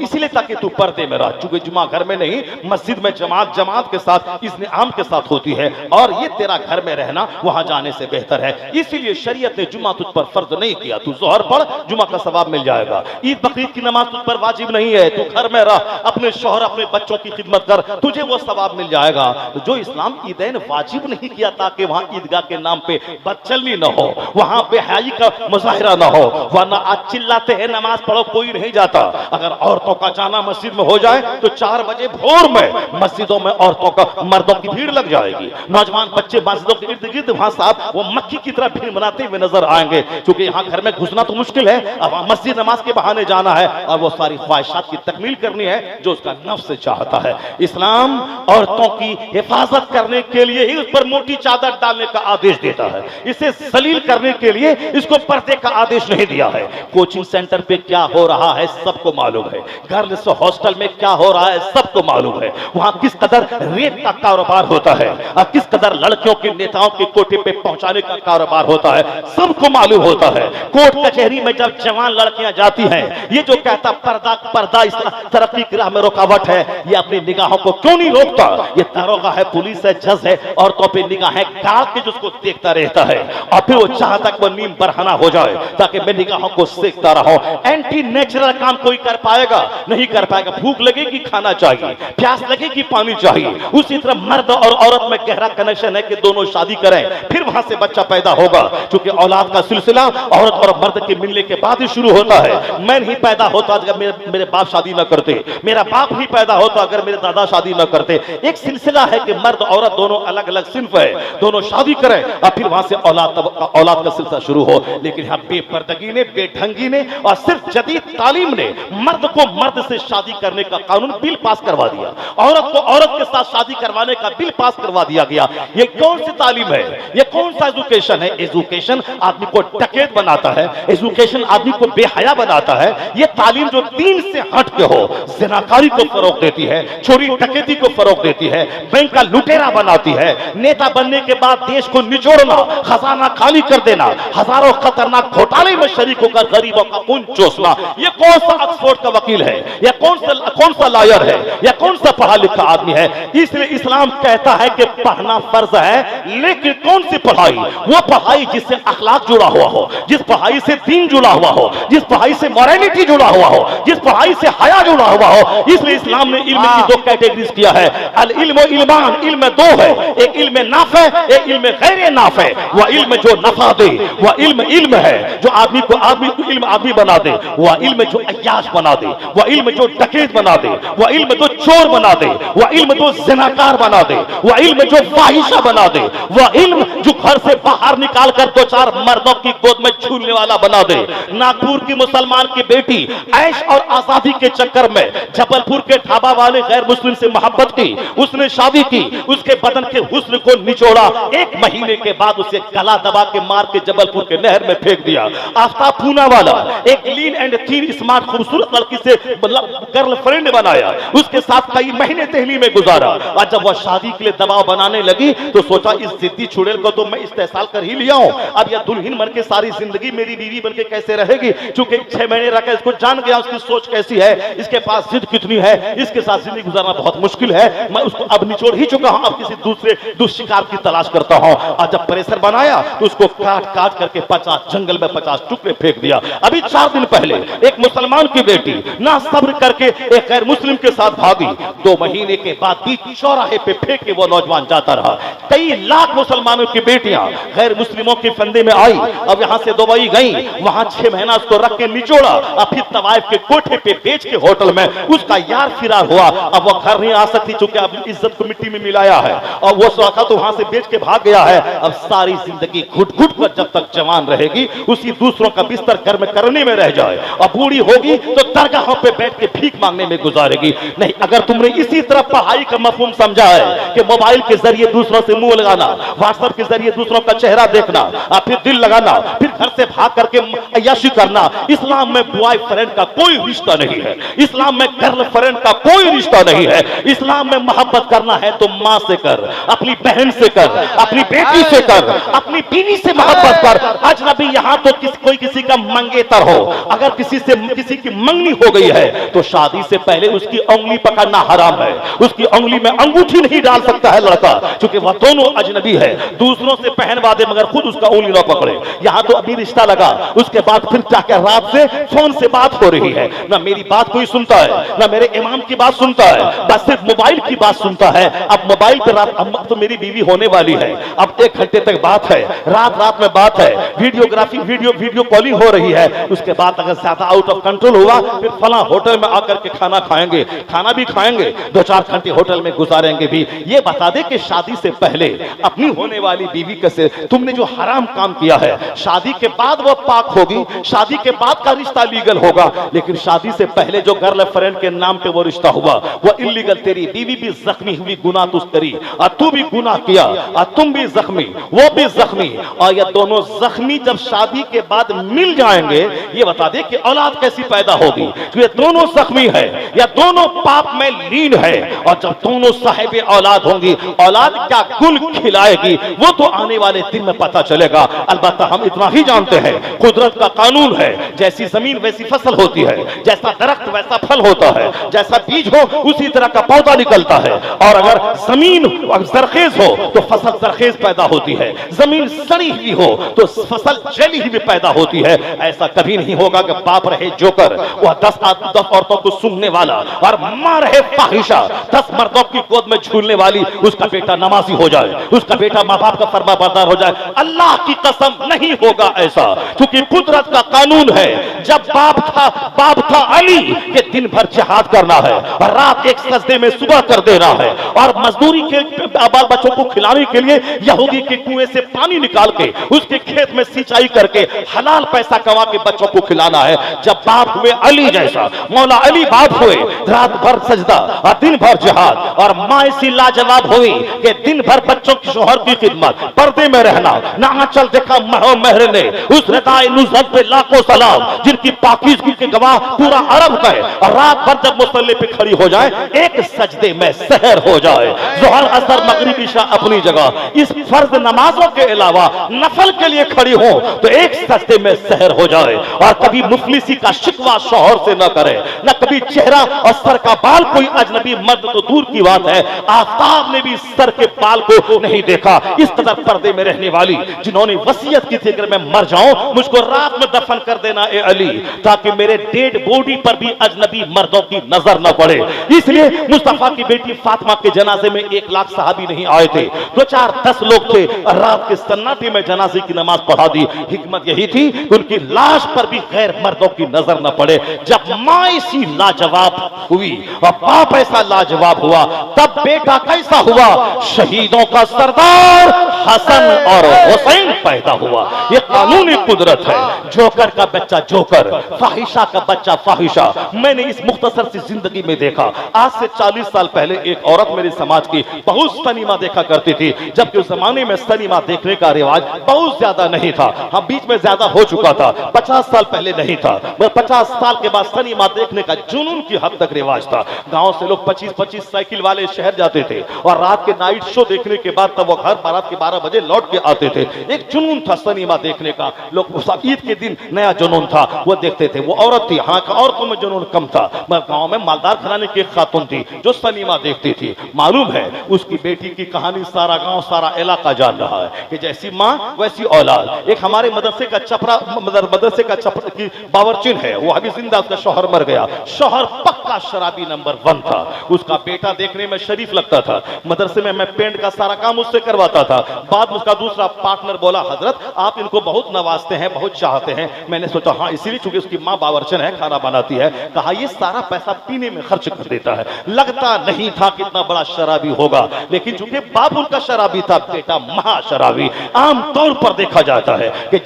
इसलिए ताकि तू पर्दे में रह। चूंकि जुमा घर में नहीं, मस्जिद में जमात के साथ, इज़्न आम के साथ होती है और ये तेरा घर में रहना वहां जाने से बेहतर है। इसीलिए शरीयत ने जुमा तुझ पर फर्ज नहीं किया। तू ज़ोहर पढ़, जुमा का सवाब मिल जाएगा। ईद बकरीद की नमाज तुझ पर वाजिब नहीं है, तू घर में रह, अपने शोहर अपने बच्चों की खिदमत कर, तुझे वो सवाब मिल जाएगा। तो जो इस्लाम ईदैन वाजिब नहीं किया ताकि वहां ईदगाह के नाम पे बदचलनी न हो, वहां बेहयाई का मुजाहिरा न हो, वरना आज चिल्लाते हैं नमाज पढ़ो, कोई नहीं जाता। अगर औरतों का जाना मस्जिद में हो जाए तो 4 बजे भोर में मस्जिदों में औरतों का, मर्दों की भीड़ लग जाएगी। नौजवान बच्चे मस्जिदों के इर्द गिर्द वहां साहब वो मक्खी की तरह भीड़ बनाते हुए नजर आएंगे, क्योंकि यहाँ घर में घुसना तो मुश्किल है, अब मस्जिद नमाज के बहाने जाना है और वो सारी ख्वाहिशात की तकमील करनी है जो उसका नफ्स चाहता है। इस्लाम औरतों की हिफाजत करने के लिए ही उस पर मोटी चादर डालने का आदेश देता है, इसे सलील करने के लिए इसको पर्दे का आदेश नहीं दिया है। कोचिंग सेंटर पे क्या हो रहा है सबको मालूम है, गर्ल्स हॉस्टल में क्या हो रहा है सबको मालूम है, वहां किस कदर रेप का कारोबार होता है और किस कदर लड़कियों के नेताओं के कोटे पे पहुंचाने का कारोबार होता है, सबको मालूम होता है। कोर्ट कचहरी में जब जवान लड़कियां जाती हैं, ये जो कहता पर्दा पर्दा इस तरक्की की राह में रुकावट है, ये अपनी निगाहों को क्यों नहीं रोकता? ये दरोगा है, पुलिस है, जज है, औरतों पे निगाहें गाड़ के जिसको देखता रहता है और फिर वो चाहता कि वो नीम बरहना हो जाए ताकि मैं निगाहों को देखता रहूं। एंटी नेचुरल काम कोई कर पाएगा? नहीं कर पाएगा। भूख लगेगी खाना चाहिए, प्यास लगेगी पानी चाहिए। उसी तरह मर्द और औरत में गहरा कनेक्शन है कि दोनों शादी करें, फिर वहां से बच्चा पैदा होगा। क्योंकि औलाद का सिलसिला औरत और मर्द के मिलने के बाद ही शुरू होता है। मैं नहीं पैदा होता अगर मेरे बाप शादी न करते, मेरा बाप ही पैदा होता अगर मेरे दादा शादी न करते। एक सिलसिला है कि मर्द औरत दोनों अलग अलग सिंफ है, दोनों शादी करें और फिर वहां से औलाद का सिलसिला शुरू हो। लेकिन यहाँ बेपर्दगी ने, बेढंगी ने और सिर्फ जदीद तालीम ने मर्द को मर्द से शादी करने का कानून बिल पास करवा दिया, औरत को औरत के साथ शादी करवाने का बिल पास करवा दिया गया। ये कौन सी तालीम है? ये कौन सा एजुकेशन है? एजुकेशन आदमी को डकैत बनाता है, एजुकेशन आदमी को बेहया बनाता है। ये तालीम जो दीन से हट के हो, जिनाकारी को फरोग देती है, चोरी डकैती को फरोग देती है, बैंक का लुटेरा बनाती है। नेता बनने के बाद देश को निचोड़ना, खजाना खाली कर देना, हजारों खतरनाक घोटाले में शरीक होकर गरीबों का खून चूसना। ये कौन सा ऑक्सफोर्ड का वकील है? या कौन सा लॉयर है? या कौन सा पढ़ा लिखा आदमी है? इसलिए इस्लाम कहता है कि पढ़ना फर्ज है, लेकिन कौन सी पढ़ाई? वो पढ़ाई जिससे अखलाक जुड़ा हुआ हो, जिस पढ़ाई से दीन जुड़ा हुआ हो, जिस पढ़ाई से मॉरलिटी जुड़ा हुआ हो, जिस पढ़ाई से हया जुड़ा हुआ हो। इसलिए इस्लाम ने इल्म की दो कैटेगरीज किया है। अल इल्म व इल्मान, इल्म दो है, एक इल्म नाफे, एक इल्म गैर नाफे। वह इल्म जो नफा दे वह इल्म है, जो आदमी को इल्म आदमी बना दे। वह इल्म जो अय्याश बना दे, वह इल्म जो डकैत बना दे, वह इल्म जो चोर बना दे, वह इल्म जो जिनाकार बना दे, वह इल्म जो फाहिशा बना दे, वह इल्म जो घर से बाहर निकाल कर दो चार मर्दों की गोद में झूलने वाला बना दे। नागपुर की मुसलमान की बेटी ऐश और आजादी के चक्कर में जबलपुर के ढाबा वाले गैर मुस्लिम से मोहब्बत की, उसने शादी की, उसके बदन के हुस्न को निचोड़ा। एक महीने के बाद उसे गला दबा के मार के जबलपुर के नहर में फेंक दिया। आफ्ताब पूना वाला एक लीन एंड थीन स्मार्ट खूबसूरत लड़की से गर्लफ्रेंड बनाया, उसके साथ कई महीने दिल्ली में गुजारा। और जब वह शादी के लिए दबाव बनाने लगी तो सोचा इस जिद्दी चुड़ैल को तो मैं इस्तेसाल कर ही लिया हूं, अब यह दुल्हन बन के सारी जिंदगी मेरी बीवी बन के कैसे रहेगी? चूंकि 6 महीने रखा, इसको जान गया उसकी सोच कैसी है, इसके पास जिद कितनी है, इसके साथ जिंदगी गुजारना बहुत मुश्किल है। मैं उसको अब निचोड़ ही चुका हूं, अब किसी दूसरे दुष्शिकार की तलाश करता हूं। और जब प्रेशर बनाया तो उसको काट काट करके 50 जंगल में 50 टुकड़े फेंक दिया। अभी 4 दिन पहले एक मुसलमान की बेटी ना सब्र करके एक गैर मुस्लिम के साथ भागी। 2 महीने के बाद बीच चौराहे पे फेंक के वो नौजवान जाता रहा। कई लाख मुसलमानों की बेटियां गैर मुस्लिमों के फंदे में आई। अब यहां से दुबई गई, वहां 6 महीना उसको रख के निचोड़ा, और फिर तवाइफ के कोठे पे बेच के होटल में उसका यार फिरार हुआ। अब वो घर नहीं आ सकती क्योंकि अब इज्जत को मिट्टी में मिलाया है, और वो सोचा तो वहां से बेच के भाग गया है। अब सारी जिंदगी घुट घुट कर जब तक जवान रहेगी उसी दूसरों का बिस्तर घर में करने में रह जाए, और बूढ़ी होगी तो दरगाहों पे बैठ के भीख मांगने में गुजारेगी। नहीं, अगर तुमने इसी तरह पढ़ाई का मफहूम समझा है कि मोबाइल के जरिए दूसरों से मुंह लगाना, व्हाट्सएप के जरिए दूसरों का चेहरा देखना, और फिर दिल लगाना, फिर घर से भाग करके अय्याशी करना, इस्लाम में बॉयफ्रेंड का कोई रिश्ता नहीं है, इस्लाम में गर्लफ्रेंड का कोई रिश्ता नहीं है। इस्लाम में मोहब्बत करना है तो माँ से कर, अपनी बहन से कर, अपनी बेटी से कर, अपनी बीवी से मोहब्बत कर। अजनबी यहाँ तो कोई किसी का मंगेतर हो, अगर किसी की मंगनी हो गई है तो शादी से पहले उसकी उंगली पकड़ना हराम है। उसकी उंगली में अंगूठी नहीं डाल सकता है लड़का, क्योंकि वह दोनों अजनबी है। दूसरों से पहनवा दे मगर खुद उसका उंगली ना पकड़े। यहाँ तो अभी रिश्ता लगा, उसके बाद फिर जाकर रात से फोन से बात हो रही है, ना मेरी बात कोई सुनता है, ना मेरे इमाम की बात सुनता है, बस सिर्फ मोबाइल की बात सुनता है। अब मोबाइल पे रात, अब तो मेरी बीवी होने वाली है, अब 1 घंटे तक बात है, रात में बात है, वीडियोग्राफी वीडियो कॉलिंग हो रही है। उसके बाद अगर ज्यादा आउट ऑफ कंट्रोल हुआ फिर फला होटल में आकर के खाना खाएंगे, खाना भी खाएंगे, 2-4 घंटे होटल में गुजारेंगे भी। ये बता दे कि शादी से पहले अपनी होने वाली बीवी कैसे तुमने जो हराम काम किया है, शादी के बाद वो पाक होगी, शादी के बाद का रिश्ता लीगल होगा, लेकिन शादी से पहले जो गर्लफ्रेंड के नाम पे वो रिश्ता हुआ वो इलीगल। तेरी बीवी भी जख्मी हुई, गुनाह तुझ करी, और तू भी गुनाह किया, और तुम भी जख्मी, वो भी जख्मी, और ये दोनों जख्मी जब शादी के बाद मिल जाएंगे, ये बता दे कि औलाद कैसी पैदा होगी। तो ये दोनों जख्मी है, या दोनों पाप में लीन है। और जब दोनों साहिब औलाद होंगी, औलाद क्या गुल खिलाएगी वो तो आने वाले दिन में पता चलेगा। अलबत्ता हम इतना ही जानते हैं, कुदरत का कानून है, जैसी जमीन वैसी फसल होती है, जैसा दरख्त वैसा फल होता है, जैसा बीज हो उसी तरह का पौधा निकलता है। और अगर जमीन जरखेज हो तो फसल जरखेज पैदा होती है, जमीन सड़ी हुई हो तो फसल जली हुई पैदा होती है। ऐसा कभी नहीं होगा कि बाप रहे जोकर, वह 10 औरतों को सूंघने वाला, और मां रहे फाहिशा, 10 मर्दों की गोद में झूलने वाली, उसका बेटा नमाजी हो जाए, उसका बेटा मां बाप का फरमाबरदार हो जाए। अल्लाह की कसम नहीं होगा ऐसा, क्योंकि कुदरत का कानून है। जब बाप था अली के दिन भर जिहाद करना है और रात एक सजदे में सुबह कर देना है, और मजदूरी के बाल बच्चों को खिलाने के लिए यहूदी के कुएं से पानी निकाल के उसके खेत में सिंचाई करके हलाल पैसा कमा के बच्चों को खिलाना है। जब बाप हुए अली जैसा, मौला अली बाप हुए, रात भर सजदा और दिन भर जिहाद, और मां ऐसी लाजवाब हुई कि दिन भर बच्चों की शोहर की खिदमत, पर्दे में रहना, ना आंचल देखा महो महर ने, उस रदाए नुज़हत पे लाखों सलाम, जिनकी पाकीज़गी के गवाह पूरा अरब है। और रात भर जब मुसल्ले पे खड़ी हो जाए, एक सजदे में सहर हो जाए। ज़ोहर असर मगरिब इशा अपनी जगह, इस फर्ज नमाजों के अलावा नफल के लिए खड़ी हो तो एक सजदे में सहर हो जाए। और कभी मुफलिसी का शिकवा शौहर से न करे, न कभी चेहरा और सर का बाल कोई अजनबी मर्द तो दूर की बात है, आफ्ताब ने भी सर के बाल को नहीं देखा। इस कदर पर्दे में रहने वाली, जिन्होंने वसीयत की थी अगर मैं मर जाऊं मुझको रात में दफन कर देना ए अली, ताकि मेरे डेड बॉडी पर भी अजनबी मर्दों की नजर न पड़े। इसलिए मुस्तफा की बेटी फातिमा के जनाजे में 1 लाख सहाबी नहीं आए थे, 2, 4, 10 लोग थे। रात के सन्नाटे में जनाजे की नमाज पढ़ा दी। हिकमत यही थी कि उनकी लाश पर भी गैर मर्दों की नजर न पड़े। जब मां ऐसी लाजवाब हुई और बाप ऐसा लाजवाब हुआ, तब बेटा कैसा हुआ? शहीदों का सरदार हसन और हुसैन पैदा हुआ। यह कानूनी कुदरत है। जोकर का बच्चा जोकर, फाहिशा का बच्चा फाहिशा। मैंने इस मुख्तसर सी जिंदगी में देखा। आज से 40 साल पहले एक औरत मेरे समाज की बहुत सिनेमा देखा करती थी, जबकि उस जमाने में सिनेमा देखने का रिवाज बहुत ज्यादा नहीं था। हाँ, बीच में ज्यादा हो चुका था, 50 साल पहले नहीं था, मगर 50 साल के बाद सिनेमा देखने का जुनून की हद तक रिवाज था। गांव से लोग 25-25 साइकिल वाले शहर जाते थे और रात के नाइट शो देखने के बाद तब वो घर बारात के 12 बजे लौट के आते थे। एक जुनून था सिनेमा देखने का। लोग ईद के दिन नया जुनून था, वो देखते थे। वो औरत थी, हाँ, औरतों में जुनून कम था, मगर गांव में मालदार घराने की एक खातून थी जो सिनेमा देखती थी। मालूम है उसकी बेटी की कहानी सारा गांव सारा इलाका जान रहा है कि जैसी मां वैसी औलाद। एक हमारे मदरसे का चपरा, मदरसे का चपरा की बावर्चिन है, वो अभी जिंदा, उसका शौहर मर गया। शौहर पक्का शराबी नंबर 1 था। उसका बेटा देखने में शरीफ लगता था। मदरसे में मैं पेंट का सारा काम उससे करवाता था। बाद में उसका दूसरा पार्टनर बोला, हजरत आप इनको बहुत नवाजते हैं, बहुत चाहते हैं। मैंने सोचा हाँ, इसीलिए चूंकि उसकी मां बावर्चन है, खाना बनाती है। कहा ये सारा पैसा पीने में खर्च कर देता है। लगता नहीं था कितना बड़ा शराबी होगा, लेकिन चूंकि बाप उनका शराबी था, बेटा महाशराबी। आमतौर पर देखा जाता है कि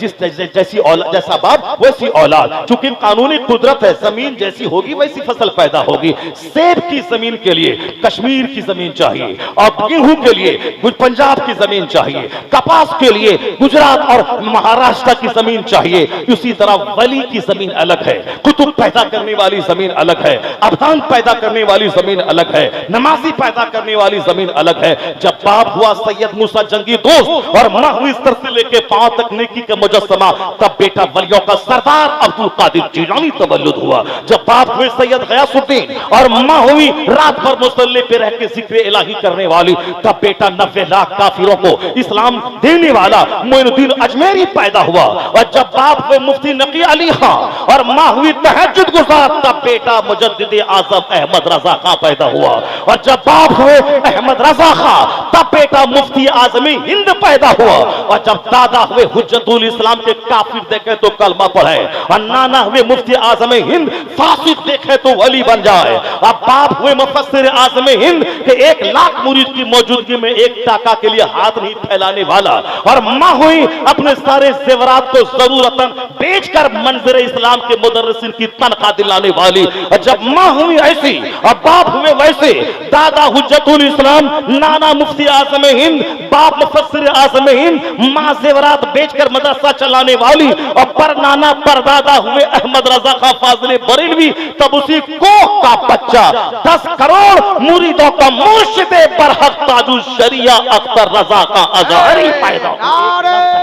जैसी औलाद, जैसा बाप वैसी औलाद। चूंकि कानूनी कुदरत है, जमीन जैसी होगी वैसी फसल पैदा होगी। सेब की जमीन के लिए कश्मीर की जमीन चाहिए, और गेहूं के लिए पंजाब की जमीन चाहिए, कपास के लिए गुजरात और महाराष्ट्र की जमीन चाहिए। इसी तरह वली की जमीन अलग है, कुतुब पैदा करने वाली जमीन अलग है, अबदान पैदा करने वाली जमीन अलग है, नमाजी पैदा करने वाली जमीन अलग है। जब बाप हुआ सैयद मूसा जंगी दोस्त और मां हुई सर से लेके पांव तक नेकी का मुजस्समा, तब बेटा वलियों का सरदार अब्दुल कादिर जिलानी तवल्लुद हुआ। जब बाप हुए सैयद गयासुद्दीन और मां हुई रात भर मुसल्ले पे रह के जिक्र इलाही करने वाली, तब बेटा 90 लाख काफिरों को इस्लाम देने वाला मोइनुद्दीन अजमेरी पैदा हुआ। और जब बाप हुए मुफ्ती नकी अली खां और मां हुई तहज्जुद गुजार, तब बेटा मुजद्दिद आजम अहमद रजा खां पैदा हुआ। और जब बाप हुए अहमद रजा खां, तब बेटा मुफ्ती आजमी हिंद पैदा हुआ। और जब दादा हुए हुज्जतुल इस्लाम के काफिर देखे तो कलमा पढ़े, और नाना हुए मुफ्ती आजम हिंद फासिक देखे तो वली बन जाए। अब बाप हुए मुफस्सिर आजम हिंद के 1 लाख मुरीद की मौजूदगी में 1 टाका के लिए हाथ नहीं फैलाने वाला। और मां हुई अपने सारे जेवरात को जरूरतन बेचकर मंजर इस्लाम के मुदर्रिसिन की तनख्वाह दिलाने वाली। और जब मां हुई ऐसी और बाप हुए वैसे, दादा हुज्जतुल इस्लाम, नाना मुफ्ती आजम हिंद, बाप मुफस्सिर आज़मीन, माँ जेवरात बेचकर मदरसा चलाने वाली और परनाना परदादा हुए अहमद रजा खां फाज़िल बरेलवी, तब उसी कोख का बच्चा 10 करोड़ मुरीदों का मुर्शिद बरहक ताजुल शरिया अख्तर रजा का अज़हरी पैदा।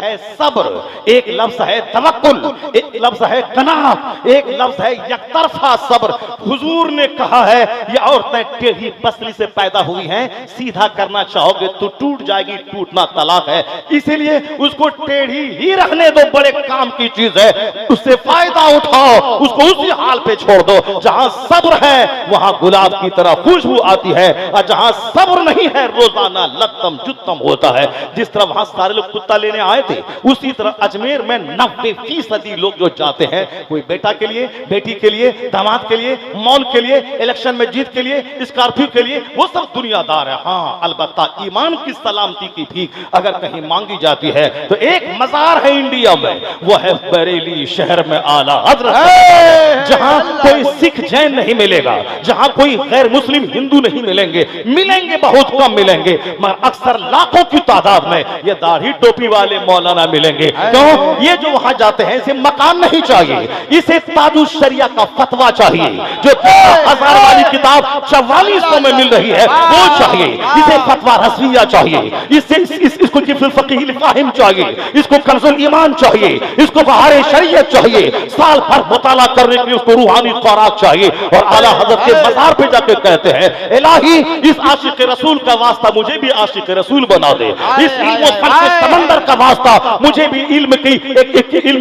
है सब्र, एक लफ्ज है तवक्कुल, एक लफ्ज है कनात, एक लफ्ज है यकतरफा सब्र। हुजूर ने कहा है ये औरतें टेढ़ी पसली से पैदा हुई हैं, सीधा करना चाहोगे तो टूट जाएगी, टूटना तलाक है, इसीलिए उसको टेढ़ी ही रखने दो, बड़े काम की चीज है, उससे फायदा उठाओ, उसको उसी हाल पे छोड़ दो। जहां सब्र है वहां गुलाब की तरह खुशबू आती है, और जहां सब्र नहीं है रोजाना लत्तम जुत्तम होता है। जिस तरह वहां सारे लोग कुत्ता लेने आए थे, उसी तरह अजमेर में 90% लोग जो जाते हैं, कोई बेटा के लिए, बेटी के लिए, दामाद के लिए, मॉल के लिए, इलेक्शन में जीत के लिए, स्कॉर्पियो के लिए, वो सब दुनियादार है। हाँ, अलबत्ता ईमान की सलामती की भीख अगर कहीं मांगी जाती है तो एक मजार है इंडिया में, वो है बरेली शहर में आला हजरत, जहां कोई सिख जैन नहीं मिलेगा, जहां कोई गैर मुस्लिम हिंदू नहीं मिलेंगे, मिलेंगे बहुत कम मिलेंगे, मगर अक्सर लाखों की तादाद में ये दाढ़ी टोपी वाले मौलाना मिलेंगे। क्यों? ये जो वहां जाते हैं इसे मकान नहीं चाहिए, इसे ताजुल शरिया का फतवा चाहिए, जो 10,000 वाली किताब 4400 में मिल रही है वो चाहिए, इसे फतवा रस्मिया चाहिए, इसको किफ़ुल फ़क़ीह फ़ाहिम चाहिए, इसको कंज़ुल ईमान चाहिए, इसको बहारे शरीयत चाहिए, साल भर मुताला करने के लिए उसको रूहानी खुराक चाहिए। और आला हज़रत के मज़ार पे जाके कहते हैं, इलाही इस आशिक रसूल का वास्ता मुझे भी आशिक रसूल बना दे, इस इल्म फन के समंदर का वास्ता मुझे भी इल्म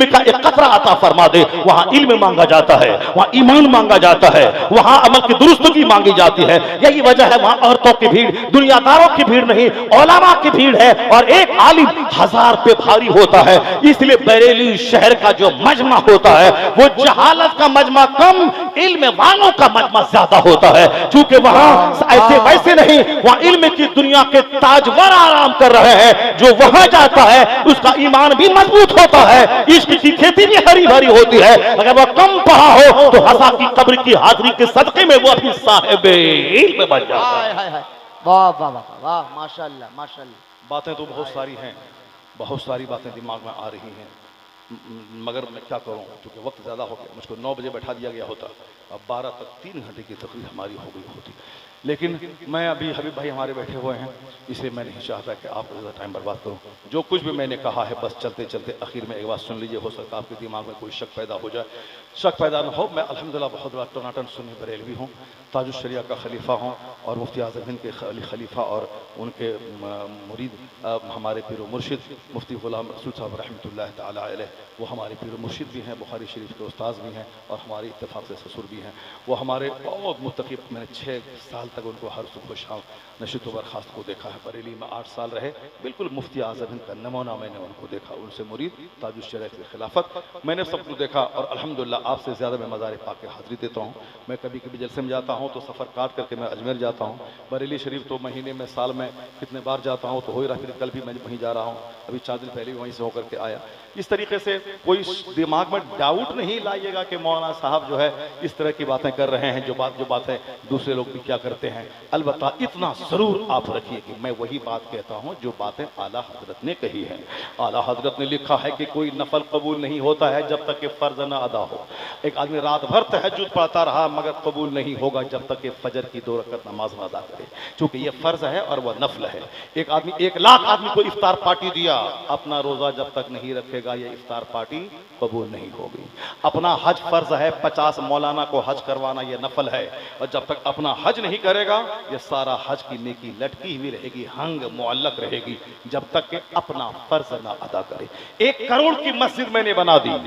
का एक कतरा अता फरमा दे। वहां इल्म मांगा जाता है, वहां ईमान मांगा जाता है, वहां अमल की दुरुस्तगी मांगी जाती है। यही वजह है वहां औरतों की भीड़, दुनियादारों की भीड़ नहीं, उलमा की भीड़ है, और एक आलिम 1000 पे भारी होता है। इसलिए बरेली शहर का जो मजमा होता है वो जहालत का मजमा कम, इल्म वालों का मजमा ज्यादा होता है, क्योंकि वहां ऐसे वैसे नहीं, वहां इल्म की दुनिया के ताजवर आराम कर रहे हैं। जो वहां जाता है उसका ईमान भी मजबूत होता है, इश्क की खेती भी हरी भरी होती है। अगर वह कम पढ़ा हो तो हसा की कब्र की हाजिरी के सदके में वो अभी साहिब इल्म बन जाता है। वाह वाह वाह वाह, माशाअल्लाह माशाअल्लाह। बातें तो बहुत सारी हैं, बहुत सारी बातें दिमाग में आ रही हैं, मगर मैं क्या करूं, क्योंकि वक्त ज़्यादा हो गया। मुझको 9 बजे बैठा दिया गया होता, अब 12 तक 3 घंटे की तकरीर हमारी हो गई होती, लेकिन मैं अभी हबीब भाई हमारे बैठे हुए हैं, इसलिए मैं नहीं चाहता कि आप ज़्यादा टाइम बर्बाद करूं। जो कुछ भी मैंने कहा है बस चलते चलते आखिर में एक बात सुन लीजिए, हो सकता है आपके दिमाग में कोई शक पैदा हो जाए। शक पैदा न हो, मैं अल्हम्दुलिल्लाह बहुत बड़ा टनाटन सुन्नी बरेलवी हूँ, ताजुल शरिया का खलीफा हूँ, और मुफ्ती आज़म हिंद के खलीफा और उनके मुरीद हमारे पीर मुर्शिद मुफ्ती गुलाम रसूल साहब रहमतुल्लाह तआला अलैह, वो हमारे पीर मुर्शिद भी हैं, बुखारी शरीफ के उस्ताद भी हैं, और हमारे इत्तेफाक से ससुर भी हैं। वो हमारे बहुत मुत्तक़ी, मैंने 6 साल तक उनको हर सुबह शाम नशीद बर्खास्त को देखा है। बरेली में 8 साल रहे, बिल्कुल मुफ्ती आज़म हिंद का नमूना मैंने उनको देखा, उनसे मुरीद ताजुल शरिया की खिलाफत मैंने सबको देखा। और अल्हम्दुलिल्लाह आपसे ज़्यादा मैं मज़ार पाक के हाज़िरी देता हूँ। मैं कभी कभी जलसे में जाता हूँ तो सफ़र काट करके मैं अजमेर जाता हूँ, बरेली शरीफ तो महीने में साल में कितने बार जाता हूँ, तो हो ही रहा, फिर कल भी मैं वहीं जा रहा हूँ, अभी 4 दिन पहले भी वहीं से होकर के आया। इस तरीके से कोई दिमाग में डाउट नहीं लाइएगा कि मौलाना साहब जो है इस तरह की बातें कर रहे हैं, जो बातें दूसरे लोग भी क्या करते हैं। अलबत्ता इतना ज़रूर आप रखिए कि मैं वही बात कहता हूँ जो बातें आला हजरत ने कही है। आला हजरत ने लिखा है कि कोई नफल कबूल नहीं होता है जब तक कि फ़र्ज न अदा हो। एक आदमी रात भर तहज्जुद पढ़ता रहा मगर कबूल नहीं होगा जब तक कि फजर की 2 रकअत नमाज अदा करे, क्योंकि ये फ़र्ज है और वह नफल है। एक आदमी 1 लाख आदमी को इफ्तार पार्टी दिया, अपना रोज़ा जब तक नहीं रखेगा ये इफ्तार पार्टी कबूल नहीं होगी। अपना हज फ़र्ज है, 50 मौलाना को हज करवाना ये नफल है, और जब तक अपना हज नहीं करेगा ये सारा हज की नेकी लटकी हुई रहेगी, हंग मुअल्लक रहेगी, जब तक कि अपना फ़र्ज ना अदा करे। 1 करोड़ की मस्जिद मैंने बना दी,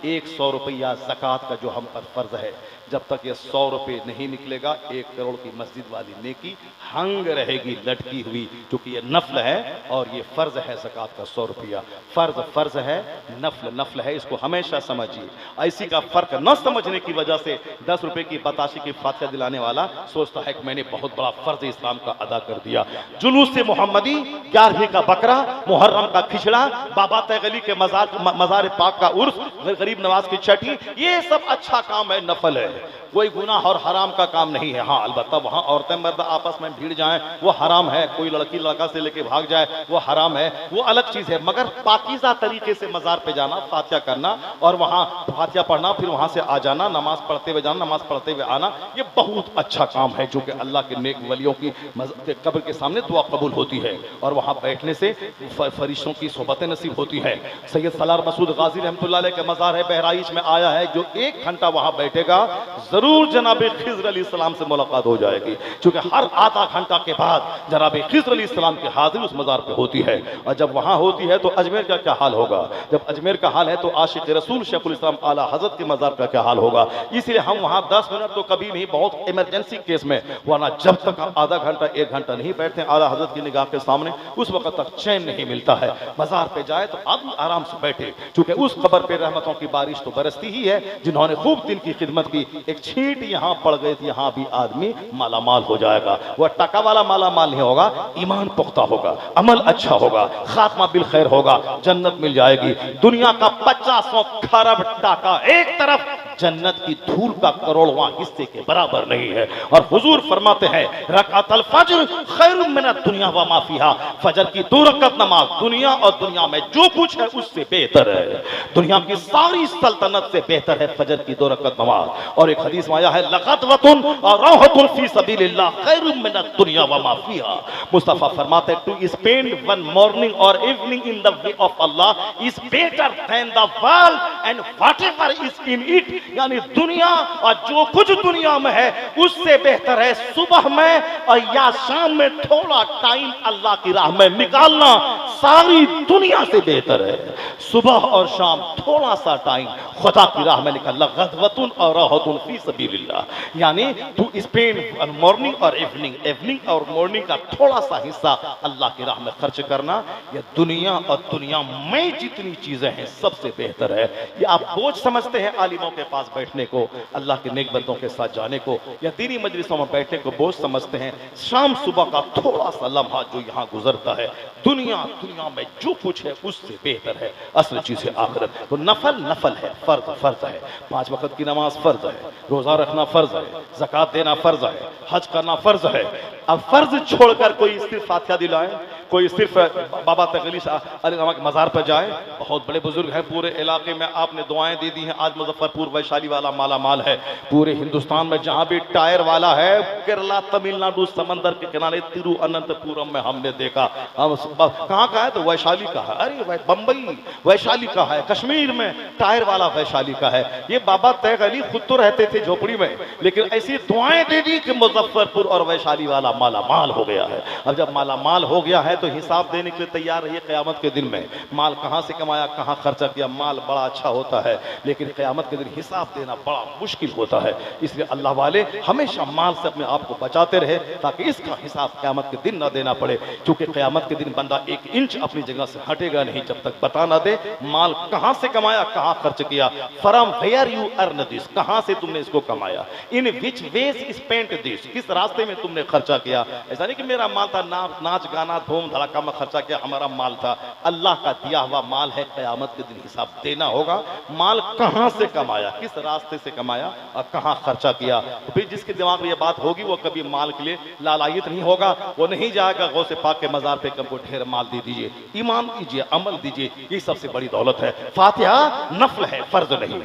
100 रुपया ज़कात का जो हम पर फ़र्ज है, जब तक ये 100 रुपये नहीं निकलेगा 1 करोड़ की मस्जिद वाली नेकी हंग रहेगी लटकी हुई, क्योंकि ये नफल है और ये फ़र्ज है ज़कात का 100 रुपया। फ़र्ज है, नफल है, इसको हमेशा समझिए। ऐसी का फ़र्क न समझने की वजह से 10 रुपये की बताशी की फातिहा दिलाने वाला सोचता है कि मैंने बहुत बड़ा फ़र्ज इस्लाम का अदा कर दिया। जुलूस से मोहम्मदी, 11वीं का बकरा, मुहर्रम का खिचड़ा, बाबा तैगली के मज़ार पाक का उर्स, गरीब नवाज की छठी, ये सब अच्छा काम है, नफल है। कोई गुनाह और हराम का काम नहीं है। हाँ अलबत्ता वहाँ औरतें मर्द आपस में भीड़ जाएं वो हराम है, कोई लड़की लड़का से लेके भाग जाए वो हराम है, वो अलग चीज़ है। मगर पाकीज़ा तरीके से मज़ार पे जाना, फातिहा करना और वहाँ फातिहा पढ़ना, फिर वहाँ से आ जाना, नमाज पढ़ते हुए जाना, नमाज पढ़ते हुए आना, ये बहुत अच्छा काम है जो कि अल्लाह के नेक वलियों की कब्र के सामने दुआ कबूल होती है और वहाँ बैठने से फरिश्तों की सोबतें नसीब होती है। सैयद सलार मसूद गाजी रहमतुल्लाह अलैह का मज़ार है बहराइच में आया है, जो 1 घंटा वहाँ बैठेगा जरूर जनाब खिज़्र अलैहिस्सलाम से मुलाकात हो जाएगी, क्योंकि हर आधा घंटा के बाद जनाब खिज़्र अलैहिस्सलाम की हाजिरी उस मज़ार पे होती है। और जब वहाँ होती है तो अजमेर का क्या हाल होगा, जब अजमेर का हाल है तो आशिक रसूल शेखुल इस्लाम आला हज़रत के मज़ार का क्या हाल होगा। इसलिए हम वहाँ 10 मिनट तो कभी नहीं, बहुत इमरजेंसी केस में, वरना जब तक हम आधा घंटा 1 घंटा नहीं बैठते आला हज़रत की निगाह के सामने उस वक्त तक चैन नहीं मिलता है। मज़ार पे जाए तो आदमी आराम से बैठे, क्योंकि उस कब्र पे रहमतों की बारिश तो बरसती ही है। जिन्होंने खूब दिन की खिदमत की, एक छींट यहाँ पड़ गई थी, यहाँ भी आदमी मालामाल हो जाएगा। वह टका वाला मालामाल नहीं होगा, ईमान पुख्ता होगा, अमल अच्छा होगा, खात्मा बिल खैर होगा, जन्नत मिल जाएगी। दुनिया का 50 खरब टाका एक तरफ, जन्नत की धूल का करोड़वां हिस्से के बराबर नहीं है। और हुजूर फरमाते हैं रकातल फज्र खैरुम मिनद दुनिया व मा फीहा, फजर की 2 रकात नमाज दुनिया और दुनिया में जो कुछ है उससे बेहतर है। दुनिया की सारी सल्तनत से बेहतर है फजर की 2 रकात नमाज। और एक हदीस में आया है लगतवतुन और राहतुन फी सबीलिल्लाह खैरुम मिनद दुनिया व मा फीहा। मुस्तफा फरमाते हैं टू स्पेंड 1 मॉर्निंग और evening in the way of Allah is better than the world and whatever is in it, यानी दुनिया और जो कुछ दुनिया में है उससे बेहतर है सुबह में और या शाम में थोड़ा टाइम अल्लाह की राह में निकालना, सारी दुनिया से बेहतर है। सुबह और शाम थोड़ा सा टाइम खुदा की राह में निकालना, गज़वतुन और राहतुन फी सबीलिल्लाह, यानी टू स्पेंड मॉर्निंग और इवनिंग और मॉर्निंग का थोड़ा सा हिस्सा अल्लाह की राह में खर्च करना, यह दुनिया और दुनिया में जितनी चीजें हैं सबसे बेहतर है। ये आप बोझ समझते हैं आलिमों के पास बैठने को, अल्लाह के नेक बंदों के साथ जाने को, या दीनी मजलिसों में बैठने को बोझ समझते हैं। शाम सुबह का थोड़ा सा लम्हा जो यहाँ गुजरता है, दुनिया में जो कुछ है उससे बेहतर है। असल चीज है आखिरत। तो नफल है, फर्ज है, 5 वक्त की नमाज फर्ज है, रोजा रखना फर्ज है, ज़कात देना फर्ज है, हज करना फर्ज है। अब फर्ज छोड़कर कोई सिर्फ फातिहा दिलाए, कोई सिर्फ बाबा तगली के मज़ार पर जाए, बहुत बड़े बुजुर्ग हैं पूरे इलाके में, आपने दुआएं दे दी हैं। आज मुजफ्फरपुर वैशाली वाला माला माल है, पूरे हिंदुस्तान में जहां भी टायर वाला है, केरला तमिलनाडु समंदर के किनारे तिरुअनंतपुरम में हमने देखा। हम कहाँ का है तो वैशाली का है, अरे बंबई वैशाली का है, कश्मीर में टायर वाला वैशाली का है। ये बाबा तैग अली खुद तो रहते थे झोपड़ी में, लेकिन ऐसी दुआएं दे दी कि मुजफ्फरपुर और वैशाली वाला माला माल हो गया है। अब जब माला माल हो गया है तो हिसाब देने के लिए तैयार रहिए क़यामत के दिन में। माल कहाँ से कमाया, कहाँ खर्चा किया। माल बड़ा अच्छा होता है, लेकिन क़यामत के दिन हिसाब देना बड़ा मुश्किल होता है। इसलिए अल्लाह वाले हमेशा माल से अपने आप को बचाते रहे, ताकि इसका हिसाब क़यामत के दिन ना देना पड़े। क्योंकि क़यामत के दिन बंदा 1 इंच अपनी जगह से हटेगा नहीं जब तक बता ना दे माल कहाँ से कमाया, कहाँ खर्च किया। From where you earn this, कहाँ से तुमने इसको कमाया। In which ways spent this, किस रास्ते में तुमने खर्चा किया। ऐसा नहीं कि मेरा माल था, नाच गाना धूम धड़ाका में खर्चा किया, हमारा माल था। अल्लाह का दिया हुआ माल है, क़यामत के दिन हिसाब देना होगा। माल कहाँ से कमाया, किस रास्ते से कमाया और कहाँ खर्चा किया। तो फिर जिसके दिमाग में ये बात होगी वो कभी माल के लिए लालायित नहीं होगा। वो नहीं जाएगा गौसे पाक के मज़ार पे हमको ढेर माल दे दीजिए। ईमान दीजिए, अमल दीजिए, ये सबसे बड़ी दौलत है। फातिहा नफल है, फर्ज नहीं।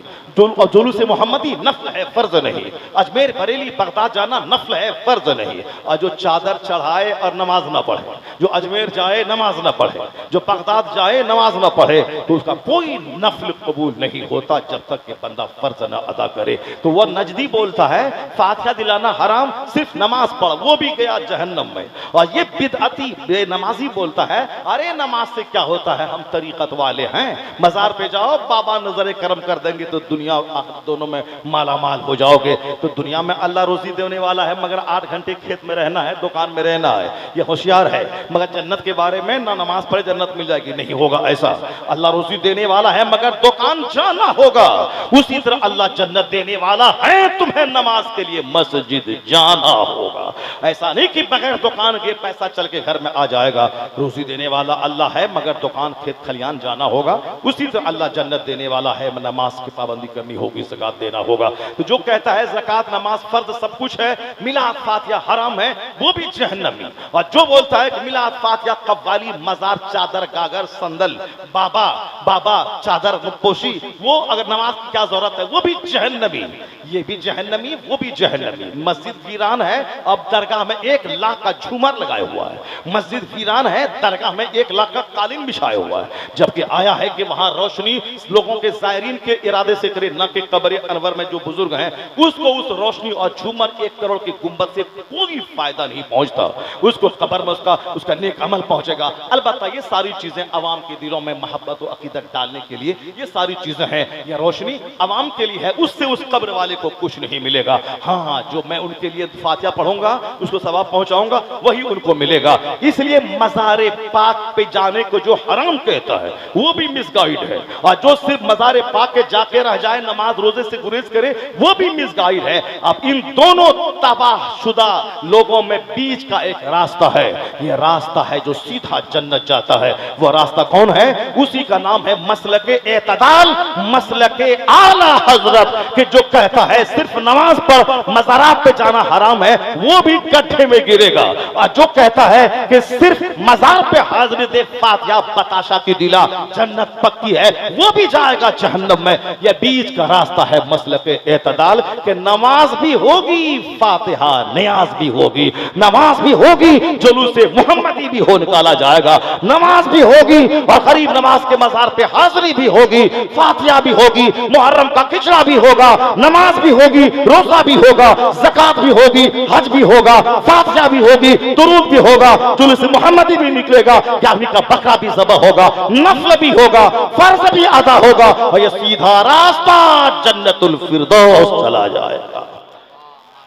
जुलूस मोहम्मदी नफल है, फर्ज नहीं। अजमेर बरेली बगदाद जाना नफल है, फर्ज नहीं। और जो चादर चढ़ाए और नमाज ना पढ़े, जो अजमेर जाए नमाज ना पढ़े, जो बगदाद जाए नमाज ना पढ़े, तो उसका कोई नफल कबूल नहीं होता जब तक कि बंदा फर्ज ना अदा करे। तो वह नजदी बोलता है फातिहा दिलाना हराम, सिर्फ नमाज पढ़, वो भी गया जहन्नम में। और ये बिदअती बेनमाजी बोलता है अरे नमाज से क्या होता है, हम तरीकत वाले हैं, मज़ार पे जाओ बाबा नजर करम कर देंगे तो दुनिया दोनों में माला माल हो जाओगे। तो दुनिया में अल्लाह रोजी देने वाला है, मगर 8 घंटे खेत में रहना है, दुकान में रहना है, ये होशियार है। मगर जन्नत के बारे में, ना नमाज पढ़े जन्नत मिल जाएगी, नहीं होगा ऐसा। अल्लाह रोजी देने वाला है मगर दुकान जाना होगा। उसी तरह अल्लाह जन्नत देने वाला है, तुम्हें नमाज के लिए मस्जिद जाना होगा। ऐसा नहीं कि बगैर दुकान के पैसा चल के घर में आ जाएगा। रोजी देने वाला अल्लाह है मगर दुकान खेत खलियान जाना होगा। उसी तरह अल्लाह जन्नत देने वाला है, नमाज की पाबंदी करनी होगी, ज़कात देना होगा। तो जो कहता है ज़कात नमाज फर्ज सब कुछ है, मिलाद फातिहा हराम है, वो भी जहन्नमी। और जो बोलता है कि मिलाद फातिहा कव्वाली मजार चादर गागर संदल बाबा बाबा चादर पोशी, वो अगर नमाज की क्या जरूरत है, वो भी जहन्नमी। ये भी जहन्नमी, वो भी जहन्नमी। मस्जिद वीरान है, अब दरगाह में 1 लाख का झूमर लगाया हुआ है। मस्जिद वीरान है, दरगाह में 1 लाख का कालीन बिछाया हुआ है। जबकि आया है कि वहां रोशनी लोगों के ज़ायरीन के इरादे से करे, न कि कब्र अनवर में जो बुजुर्ग हैं उसको उस रोशनी और झूमर 1 करोड़ की गुंबद से कोई फायदा नहीं पहुंचता। उसको कब्र में उसका नेक अमल पहुंचेगा। अलबत्ता ये सारी चीजें अवाम के दिलों में मोहब्बत और अकीदत डालने के लिए ये सारी चीजें हैं। ये रोशनी अवाम के लिए है, उससे उस कब्र वाले को कुछ नहीं मिलेगा। हाँ, जो मैं उनके लिए फातिहा पढ़ूंगा, उसको सवाब पहुंचाऊंगा, वही उनको मिलेगा। इसलिए मज़ारे पाक पे जाने को जो हराम कहता है वो भी मिसगाइड है, और जो सिर्फ मज़ारे पाक के जाके रह जाए, नमाज रोजे से गुरेज करे, वो भी मिसगाइड है। अब इन दोनों तबाहशुदा लोगों में बीच का एक रास्ता है। ये रास्ता है जो सीधा जन्नत जाता है। वो रास्ता कौन है? उसी का नाम है मसलके एतदाल, मसलके आला हजरत, कि जो कहता है सिर्फ नमाज पर मज़ारात पे जाना हराम है, वो भी गड्ढे में गिरेगा। और जो कहता है कि सिर्फ मज़ार पे हाजिरी दे फातिहा बताशा की दिला जन्नत पक्की है, वो भी जाएगा जहन्नम में। यह बीच का रास्ता है मसलके एतदाल, कि नमाज भी होगी, फातिहा नियाज भी होगी, नमाज भी होगी, जुलूसे मोहम्मदी भी हो निकाला जाएगा, नमाज भी होगी और गरीब नमाज के मज़ार पे हाजिरी भी होगी, फातिहा भी होगी, मुहर्रम का खिचड़ा भी होगा, नमाज भी होगी, रोजा भी होगा, ज़कात भी होगी, हज भी होगा, फातिहा भी होगी, दुरूद भी होगा, जुलूसे मोहम्मदी भी निकलेगा, यानी का बकरा भी ज़बह होगा, नफल भी होगा, फर्ज भी अदा होगा, और ये सीधा रास्ता जन्नतुल फिरदौस चला जाएगा।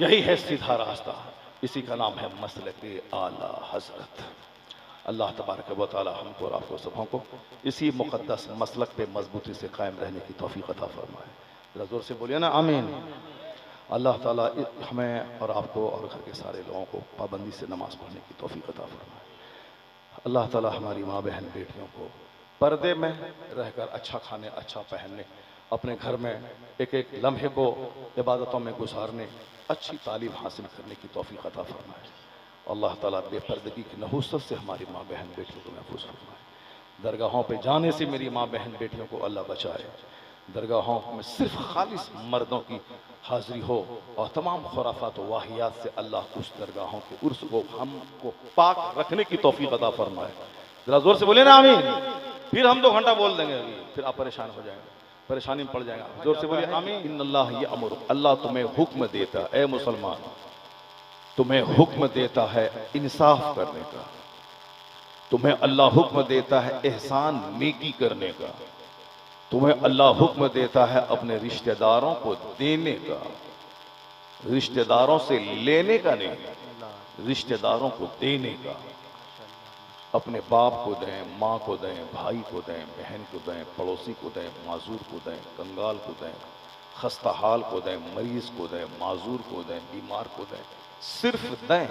यही है सीधा रास्ता, इसी का नाम है मसलके आला हजरत। अल्लाह तबारक व तआला हमको और आपको सबों को इसी मुक़द्दस मसलक पे मजबूती से कायम रहने की तौफीक अता फरमाए। ज़रा ज़ोर से बोलिए ना आमीन। अल्लाह ताला हमें और आपको और घर के सारे लोगों को पाबंदी से नमाज पढ़ने की तौफीक अता फरमाए। अल्लाह ताला हमारी माँ बहन बेटियों को पर्दे में रहकर अच्छा खाने, अच्छा पहनने, अपने घर में एक एक लम्हे को इबादतों में गुजारने, अच्छी तालीम हासिल करने की तौफीक अता फरमाए। अल्लाह ताला बेपर्दगी की नहुसत से हमारी माँ बहन बेटियों को महफूज फरमाए। दरगाहों पे जाने से मेरी माँ बहन बेटियों को अल्लाह बचाए। दरगाहों में सिर्फ खालिस मर्दों की हाजिरी हो और तमाम खुराफात व वाहियात से अल्लाह उस दरगाहों के उर्स को हमको पाक रखने की तौफीक अता फरमाए। जरा जोर से बोले ना आमीन। फिर हम 2 घंटा बोल देंगे अभी, फिर आप परेशान हो जाएंगे, परेशानी में पड़ जाएगा। जोर से बोलिए आमीन। इन्नल्लाह यअमुरु, अल्लाह तुम्हें हुक्म देता है, ए मुसलमान तुम्हें हुक्म देता है इंसाफ करने का, तुम्हें अल्लाह हुक्म देता है एहसान नेकी करने का, तुम्हें अल्लाह हुक्म देता है अपने रिश्तेदारों को देने का, रिश्तेदारों से लेने का नहीं, रिश्तेदारों को देने का। अपने बाप को दें, माँ को दें, भाई को दें, बहन को दें, पड़ोसी को दें, माजूर को दें, कंगाल को दें, खस्ताहाल को दें, मरीज को दें, माजूर को दें, बीमार को दें, सिर्फ दें।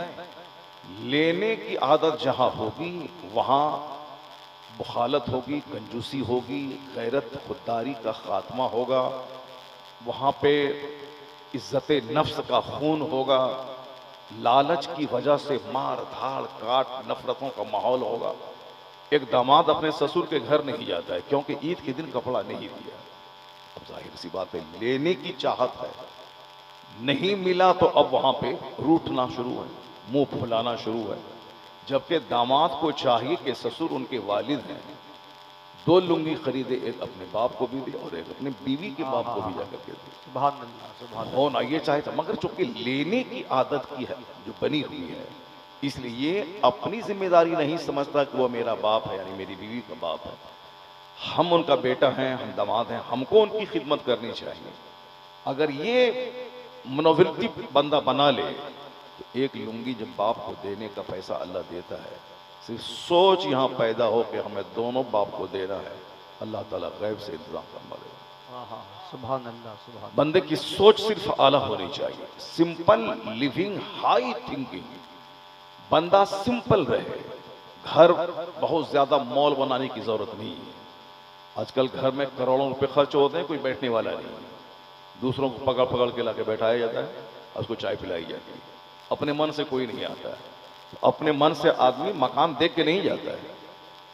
लेने की आदत जहाँ होगी वहाँ बुखालत होगी, कंजूसी होगी, गैरत खुददारी का खात्मा होगा, वहाँ पे इज्जत नफ्स का खून होगा, लालच की वजह से मार धाड़ काट नफरतों का माहौल होगा। एक दामाद अपने ससुर के घर नहीं जाता है क्योंकि ईद के दिन कपड़ा नहीं दिया। अब जाहिर सी बात है लेने की चाहत है, नहीं मिला तो अब वहां पे रूठना शुरू है, मुंह फुलाना शुरू है। जबकि दामाद को चाहिए कि ससुर उनके वालिद हैं, 2 लुंगी खरीदे, एक अपने बाप को भी दे और एक अपने बीवी के बाप को भी जाकर के दे। सुभान अल्लाह, सुभान अल्लाह। होना ये चाहता, मगर चूंकि लेने की आदत की है जो बनी हुई है, इसलिए ये अपनी जिम्मेदारी नहीं समझता कि वो मेरा बाप है, यानी मेरी बीवी का बाप है, हम उनका बेटा हैं, हम दामाद हैं, हमको उनकी खिदमत करनी चाहिए। अगर ये मनोवृत्ति बंदा बना ले तो एक लुंगी जब बाप को देने का पैसा अल्लाह देता है, सिर्फ सोच यहाँ पैदा हो कि हमें दोनों बाप को देना है, अल्लाह ताला गैब से इंतजाम फरमा देगा। हाँ हाँ सुभान अल्लाह सुभान बंदे की सोच सिर्फ आला होनी चाहिए, सिंपल लिविंग हाई थिंकिंग, बंदा सिंपल रहे। घर बहुत ज्यादा मॉल बनाने की जरूरत नहीं है। आजकल घर में करोड़ों रुपए खर्च होते हैं, कोई बैठने वाला नहीं है। दूसरों को पकड़ पकड़ के लाके बैठाया जाता है और उसको चाय पिलाई जाती है। अपने मन से कोई नहीं आता है। अपने मन से आदमी मकान देख के नहीं जाता है,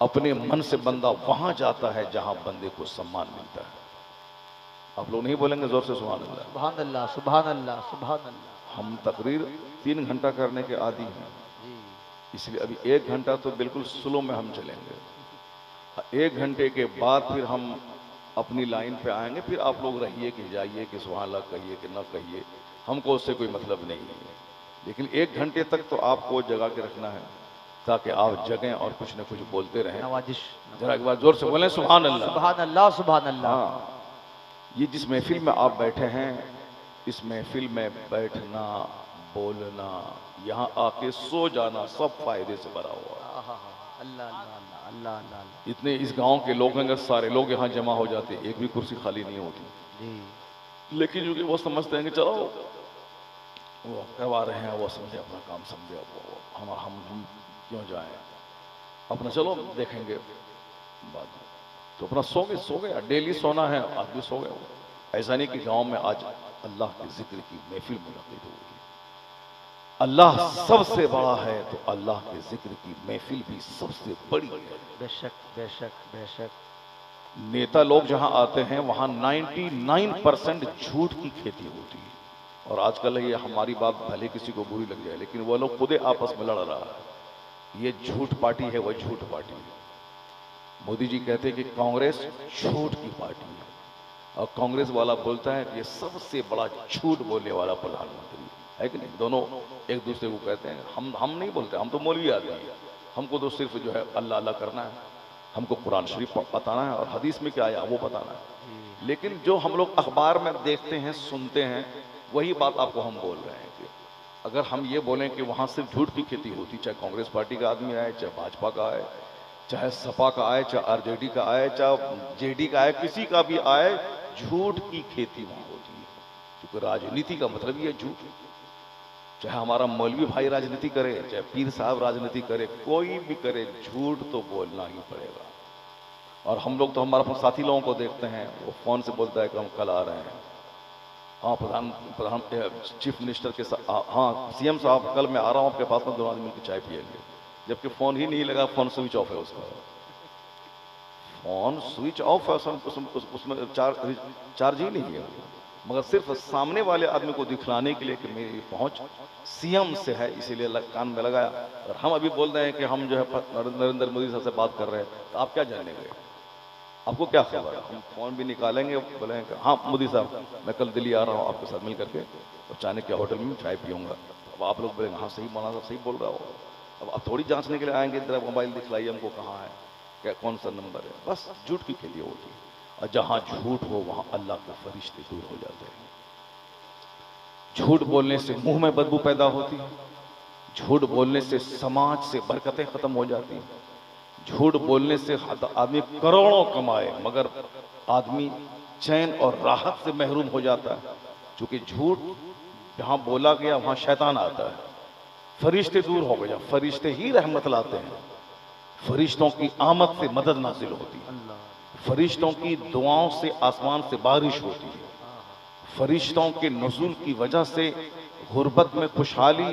अपने मन से बंदा वहां जाता है जहां बंदे को सम्मान मिलता है। आप लोग नहीं बोलेंगे जोर से सुभान अल्लाह? सुभान अल्लाह सुभान अल्लाह सुभान अल्लाह। हम तकरीर 3 घंटा करने के आदी हैं, जी इसलिए अभी 1 घंटा तो बिल्कुल स्लो में हम चलेंगे। 1 घंटे के बाद फिर हम अपनी लाइन पे आएंगे। फिर आप लोग रहिए कि जाइए कि सुभान अल्लाह कहिए कि न कहिए, हमको उससे कोई मतलब नहीं है। लेकिन 1 घंटे तक तो आपको जगा के रखना है ताकि आप जगें और कुछ न कुछ बोलते रहें। नवाजिश जरा एक बार जोर से बोलें सुभान अल्लाह। सुभान अल्लाह सुभान अल्लाह। हाँ, ये जिस महफिल में आप बैठे हैं, इस महफिल में बैठना, बोलना, यहाँ आके सो जाना सब फायदे से भरा हुआ है। अल्लाह अल्लाह अल्लाह अल्लाह अल्लाह। इतने इस गांव के लोग हैं, अगर सारे लोग यहाँ जमा हो जाते एक भी कुर्सी खाली नहीं होती। जी लेकिन क्योंकि वो समझते हैं कि चलो वो करवा रहे हैं, वो समझे अपना काम समझे, वो हम क्यों जाएं, अपना चलो देखेंगे बाद में। तो अपना सो गया। डेली सोना है, आज भी सो गए। ऐसा नहीं कि गांव में आज अल्लाह के जिक्र की महफिल मुनक़िद हुई। अल्लाह सबसे बड़ा है तो अल्लाह के जिक्र की महफिल भी सबसे बड़ी है। बेशक बेशक बेशक। नेता लोग जहां आते हैं वहां 99% झूठ की खेती होती है। और आजकल ये हमारी बात भले किसी को बुरी लग जाए, लेकिन वो लोग खुद आपस में लड़ रहा है। ये झूठ पार्टी है, वह झूठ पार्टी है। मोदी जी कहते हैं कि कांग्रेस झूठ की पार्टी है, और कांग्रेस वाला बोलता है कि ये सबसे बड़ा झूठ बोलने वाला प्रधानमंत्री है कि नहीं। दोनों एक दूसरे को कहते हैं। हम नहीं बोलते, हम तो मौलवी आदमी हैं। हमको तो सिर्फ जो है अल्लाह अल्लाह करना है, हमको कुरान शरीफ बताना है और हदीस में क्या आया वो बताना है। लेकिन जो हम लोग अखबार में देखते हैं, सुनते हैं, वही बात आपको हम बोल रहे हैं कि अगर हम ये बोलें कि वहाँ सिर्फ झूठ की खेती होती, चाहे कांग्रेस पार्टी का आदमी आए, चाहे भाजपा का आए, चाहे सपा का आए, चाहे आरजेडी का आए, चाहे जेडी का आए, किसी का भी आए, झूठ की खेती वहाँ होती है। क्योंकि राजनीति का मतलब ही है झूठ। चाहे हमारा मौलवी भाई राजनीति करे, चाहे पीर साहब राजनीति करे, कोई भी करे, झूठ तो बोलना ही पड़ेगा। और हम लोग तो हमारे अपने साथी लोगों को देखते हैं, वो फोन से बोलता है कि हम कल आ रहे हैं। हाँ प्रधान चीफ मिनिस्टर के साथ, हाँ सीएम साहब कल मैं आ रहा हूँ आपके पास में, दोनों आदमी मिलकर चाय पिएंगे। जबकि फोन ही नहीं लगा, फोन स्विच ऑफ है उसका। फोन स्विच ऑफ है, उसमें चार्ज ही नहीं है। मगर सिर्फ सामने वाले आदमी को दिखलाने के लिए कि मेरी पहुंच सीएम से है, इसीलिए कान में लगाया। और हम अभी बोल रहे हैं कि हम जो है नरेंद्र मोदी साहब से बात कर रहे हैं, तो आप क्या जानने गए? आपको क्या खबर है? हम फोन भी निकालेंगे, बोलेंगे कि हाँ मोदी साहब मैं कल दिल्ली आ रहा हूँ आपके साथ मिल करके, और चाणक्य होटल में चाय पीऊंगा। अब आप लोग बोलेंगे हाँ सही मौलाना साहब सही बोल रहा हो। अब आप थोड़ी जांचने के लिए आएंगे, जरा मोबाइल दिखलाइए हमको कहाँ है, क्या कौन सा नंबर है। बस झूठ की खेती होती है। और जहां झूठ हो वहां अल्लाह के फरिश्ते दूर हो जाते हैं। झूठ बोलने से मुंह में बदबू पैदा होती है। झूठ बोलने से समाज से बरकतें खत्म हो जाती हैं। झूठ बोलने से आदमी करोड़ों कमाए मगर आदमी चैन और राहत से महरूम हो जाता है। क्योंकि झूठ जहां बोला गया वहां शैतान आता है, फरिश्ते दूर हो गए। फरिश्ते ही रहमत लाते हैं, फरिश्तों की आमद से मदद नाजिल होती है, फरिश्तों की दुआओं से आसमान से बारिश होती है, फरिश्तों के नुज़ूल की वजह से गुर्बत में खुशहाली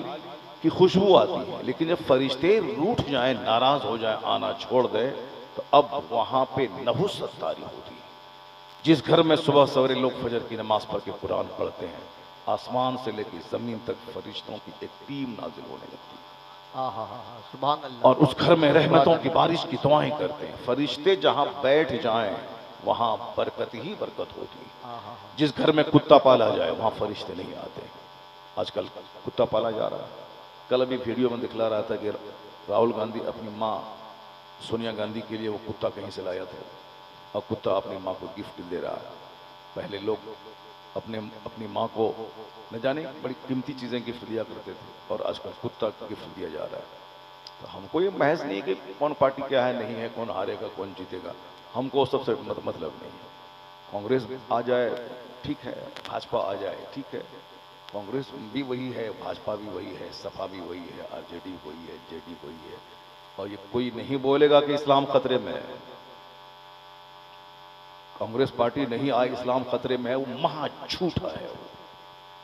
की खुशबू आती है। लेकिन जब फरिश्ते रूठ जाएं, नाराज हो जाएं, आना छोड़ दें, तो अब वहां पे नहुसत तारी होती है। जिस घर में सुबह सवेरे लोग फजर की नमाज पढ़ के कुरान पढ़ते हैं, आसमान से लेकर जमीन तक फरिश्तों की एक टीम नाजिल होने लगती है। सुभान अल्लाह। और उस घर में रहमतों की बारिश की दुआएं करते हैं। फरिश्ते जहां बैठ जाएं वहां बरकत ही बरकत होती है। जिस घर में कुत्ता पाला जाए वहां फरिश्ते नहीं आते। आजकल कुत्ता पाला जा रहा है। कल अभी वीडियो में दिखला रहा था कि राहुल गांधी अपनी माँ सोनिया गांधी के लिए वो कुत्ता कहीं से लाया था, और कुत्ता अपनी माँ को गिफ्ट दे रहा है। पहले लोग अपनी माँ को न जाने बड़ी कीमती चीजें गिफ्ट दिया करते थे, और आजकल कुत्ता गिफ्ट दिया जा रहा है। तो हमको ये महज नहीं कि कौन पार्टी क्या है नहीं है, कौन हारेगा कौन जीतेगा, हमको सबसे मतलब नहीं है। कांग्रेस आ जाए ठीक है, भाजपा आ जाए ठीक है, कांग्रेस भी वही है, भाजपा भी वही है, सपा भी वही है, आरजेडी वही है, जेडी वही है। और ये कोई नहीं बोलेगा कि इस्लाम खतरे में है। कांग्रेस पार्टी नहीं आई इस्लाम खतरे में है, वो महा झूठा है।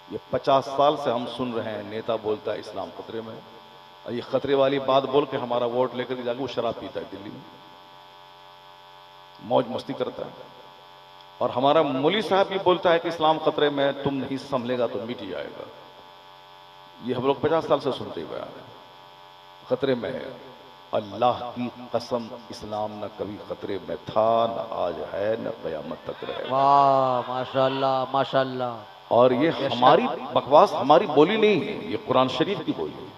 ये 50 साल से हम सुन रहे हैं, नेता बोलता है इस्लाम खतरे में है, और ये खतरे वाली बात बोल के हमारा वोट लेकर जाके वो शराब पीता है दिल्ली में, मौज मस्ती करता है। और हमारा मौलवी साहब भी बोलता है कि इस्लाम खतरे में है, तुम नहीं संभलेगा तो मिट जाएगा। ये हम लोग 50 साल से सुनते हुए आ रहे हैं, खतरे में है। अल्लाह की कसम, इस्लाम न कभी खतरे में था, न आज है, न कयामत तक रहेगा। वाह माशाल्लाह माशाल्लाह। और ये हमारी बकवास, हमारी बोली नहीं है, ये कुरान शरीफ की बोली है।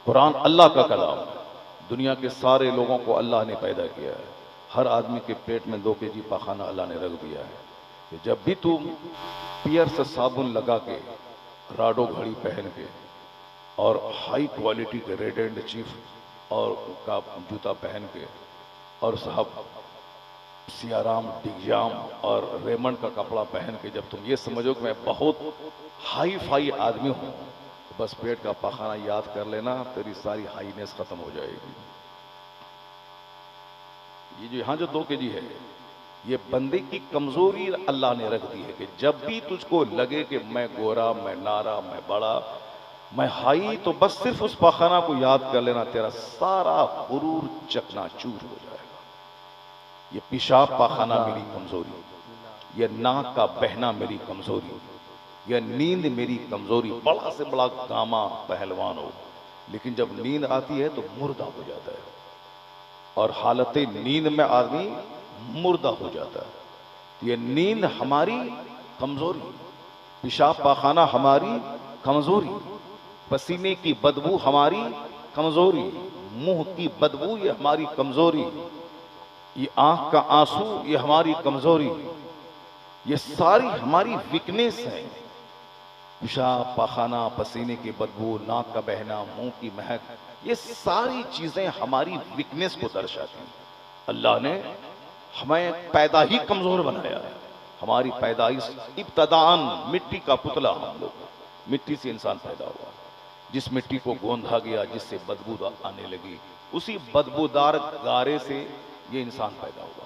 कुरान अल्लाह का कलाम है। दुनिया के सारे लोगों को अल्लाह ने पैदा किया है। हर आदमी के पेट में 2 केजी पाखाना अल्लाह ने रख दिया है कि जब भी तुम पियर से साबुन लगा के, राडो घड़ी पहन के, और हाई क्वालिटी के रेड एंड चीफ और का जूता पहन के, और साहब सियाराम डिग्जाम और रेमंड का कपड़ा पहन के जब तुम ये समझो कि मैं बहुत हाई फाई आदमी हूं, तो बस पेट का पखाना याद कर लेना, तेरी सारी हाईनेस खत्म हो जाएगी। ये जो यहां जो 2 केजी है, ये बंदे की कमजोरी अल्लाह ने रख दी है कि जब भी तुझको लगे कि मैं गोरा, मैं नारा, मैं बड़ा, मैं हाई, तो बस सिर्फ उस पखाना को याद कर लेना, तेरा सारा गुरूर चकनाचूर हो जाएगा। ये पेशाब पाखाना मेरी कमजोरी, ये नाक का बहना मेरी कमजोरी, यह नींद मेरी कमजोरी। बड़ा से बड़ा गामा पहलवान हो, लेकिन जब नींद आती है तो मुर्दा हो जाता है, और हालत नींद में आदमी मुर्दा हो जाता है। ये नींद हमारी कमजोरी, पेशाब पाखाना हमारी कमजोरी, पसीने की बदबू हमारी कमजोरी, मुंह की बदबू ये हमारी कमजोरी, ये आंख का आंसू ये हमारी कमजोरी, ये सारी हमारी वीकनेस है। पेशाब पाखाना, पसीने की बदबू, नाक का बहना, मुंह की महक, ये सारी चीजें हमारी वीकनेस को दर्शाती हैं। अल्लाह ने हमें पैदा ही कमजोर बनाया है। हमारी पैदाइश इब्तदान मिट्टी का पुतला, हम लोग मिट्टी से इंसान पैदा हुआ। जिस मिट्टी को गोंधा गया, जिससे बदबू आने लगी, उसी बदबूदार गारे से ये इंसान पैदा हुआ।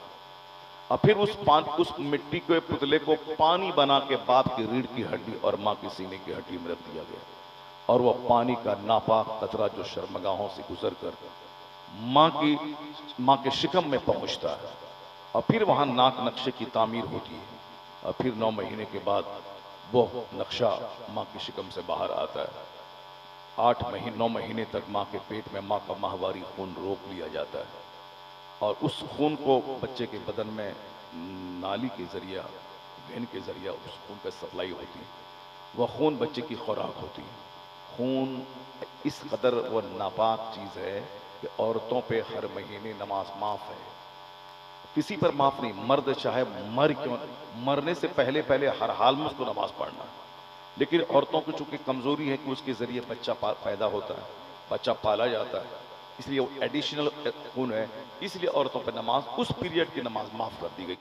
और फिर उस मिट्टी के पुतले को पानी बना के बाप की रीढ़ की हड्डी और माँ की सीने की हड्डी में रख दिया गया, और वह पानी का नापाक कतरा जो शर्मगाहों से गुजर कर माँ के शिकम में पहुंचता है, और फिर वहां नाक नक्शे की तामीर होती है, और फिर 9 महीने के बाद वो नक्शा माँ की शिकम से बाहर आता है। 9 महीने तक माँ के पेट में माँ का माहवारी खून रोक लिया जाता है, और उस खून को बच्चे के बदन में नाली के जरिया, वेन के जरिया उस खून का सप्लाई होती है। वह खून बच्चे की खुराक होती है। खून इस कदर वह नापाक चीज है कि औरतों पे हर महीने नमाज माफ है, किसी पर माफ नहीं। मर्द चाहे मर क्यों, मरने से पहले हर हाल में उसको नमाज पढ़ना है। लेकिन औरतों की चूंकि कमजोरी है कि उसके जरिए बच्चा पैदा होता है, बच्चा पाला जाता है, इसलिए वो एडिशनल खून है, इसलिए औरतों पर नमाज, उस पीरियड की नमाज माफ कर दी गई।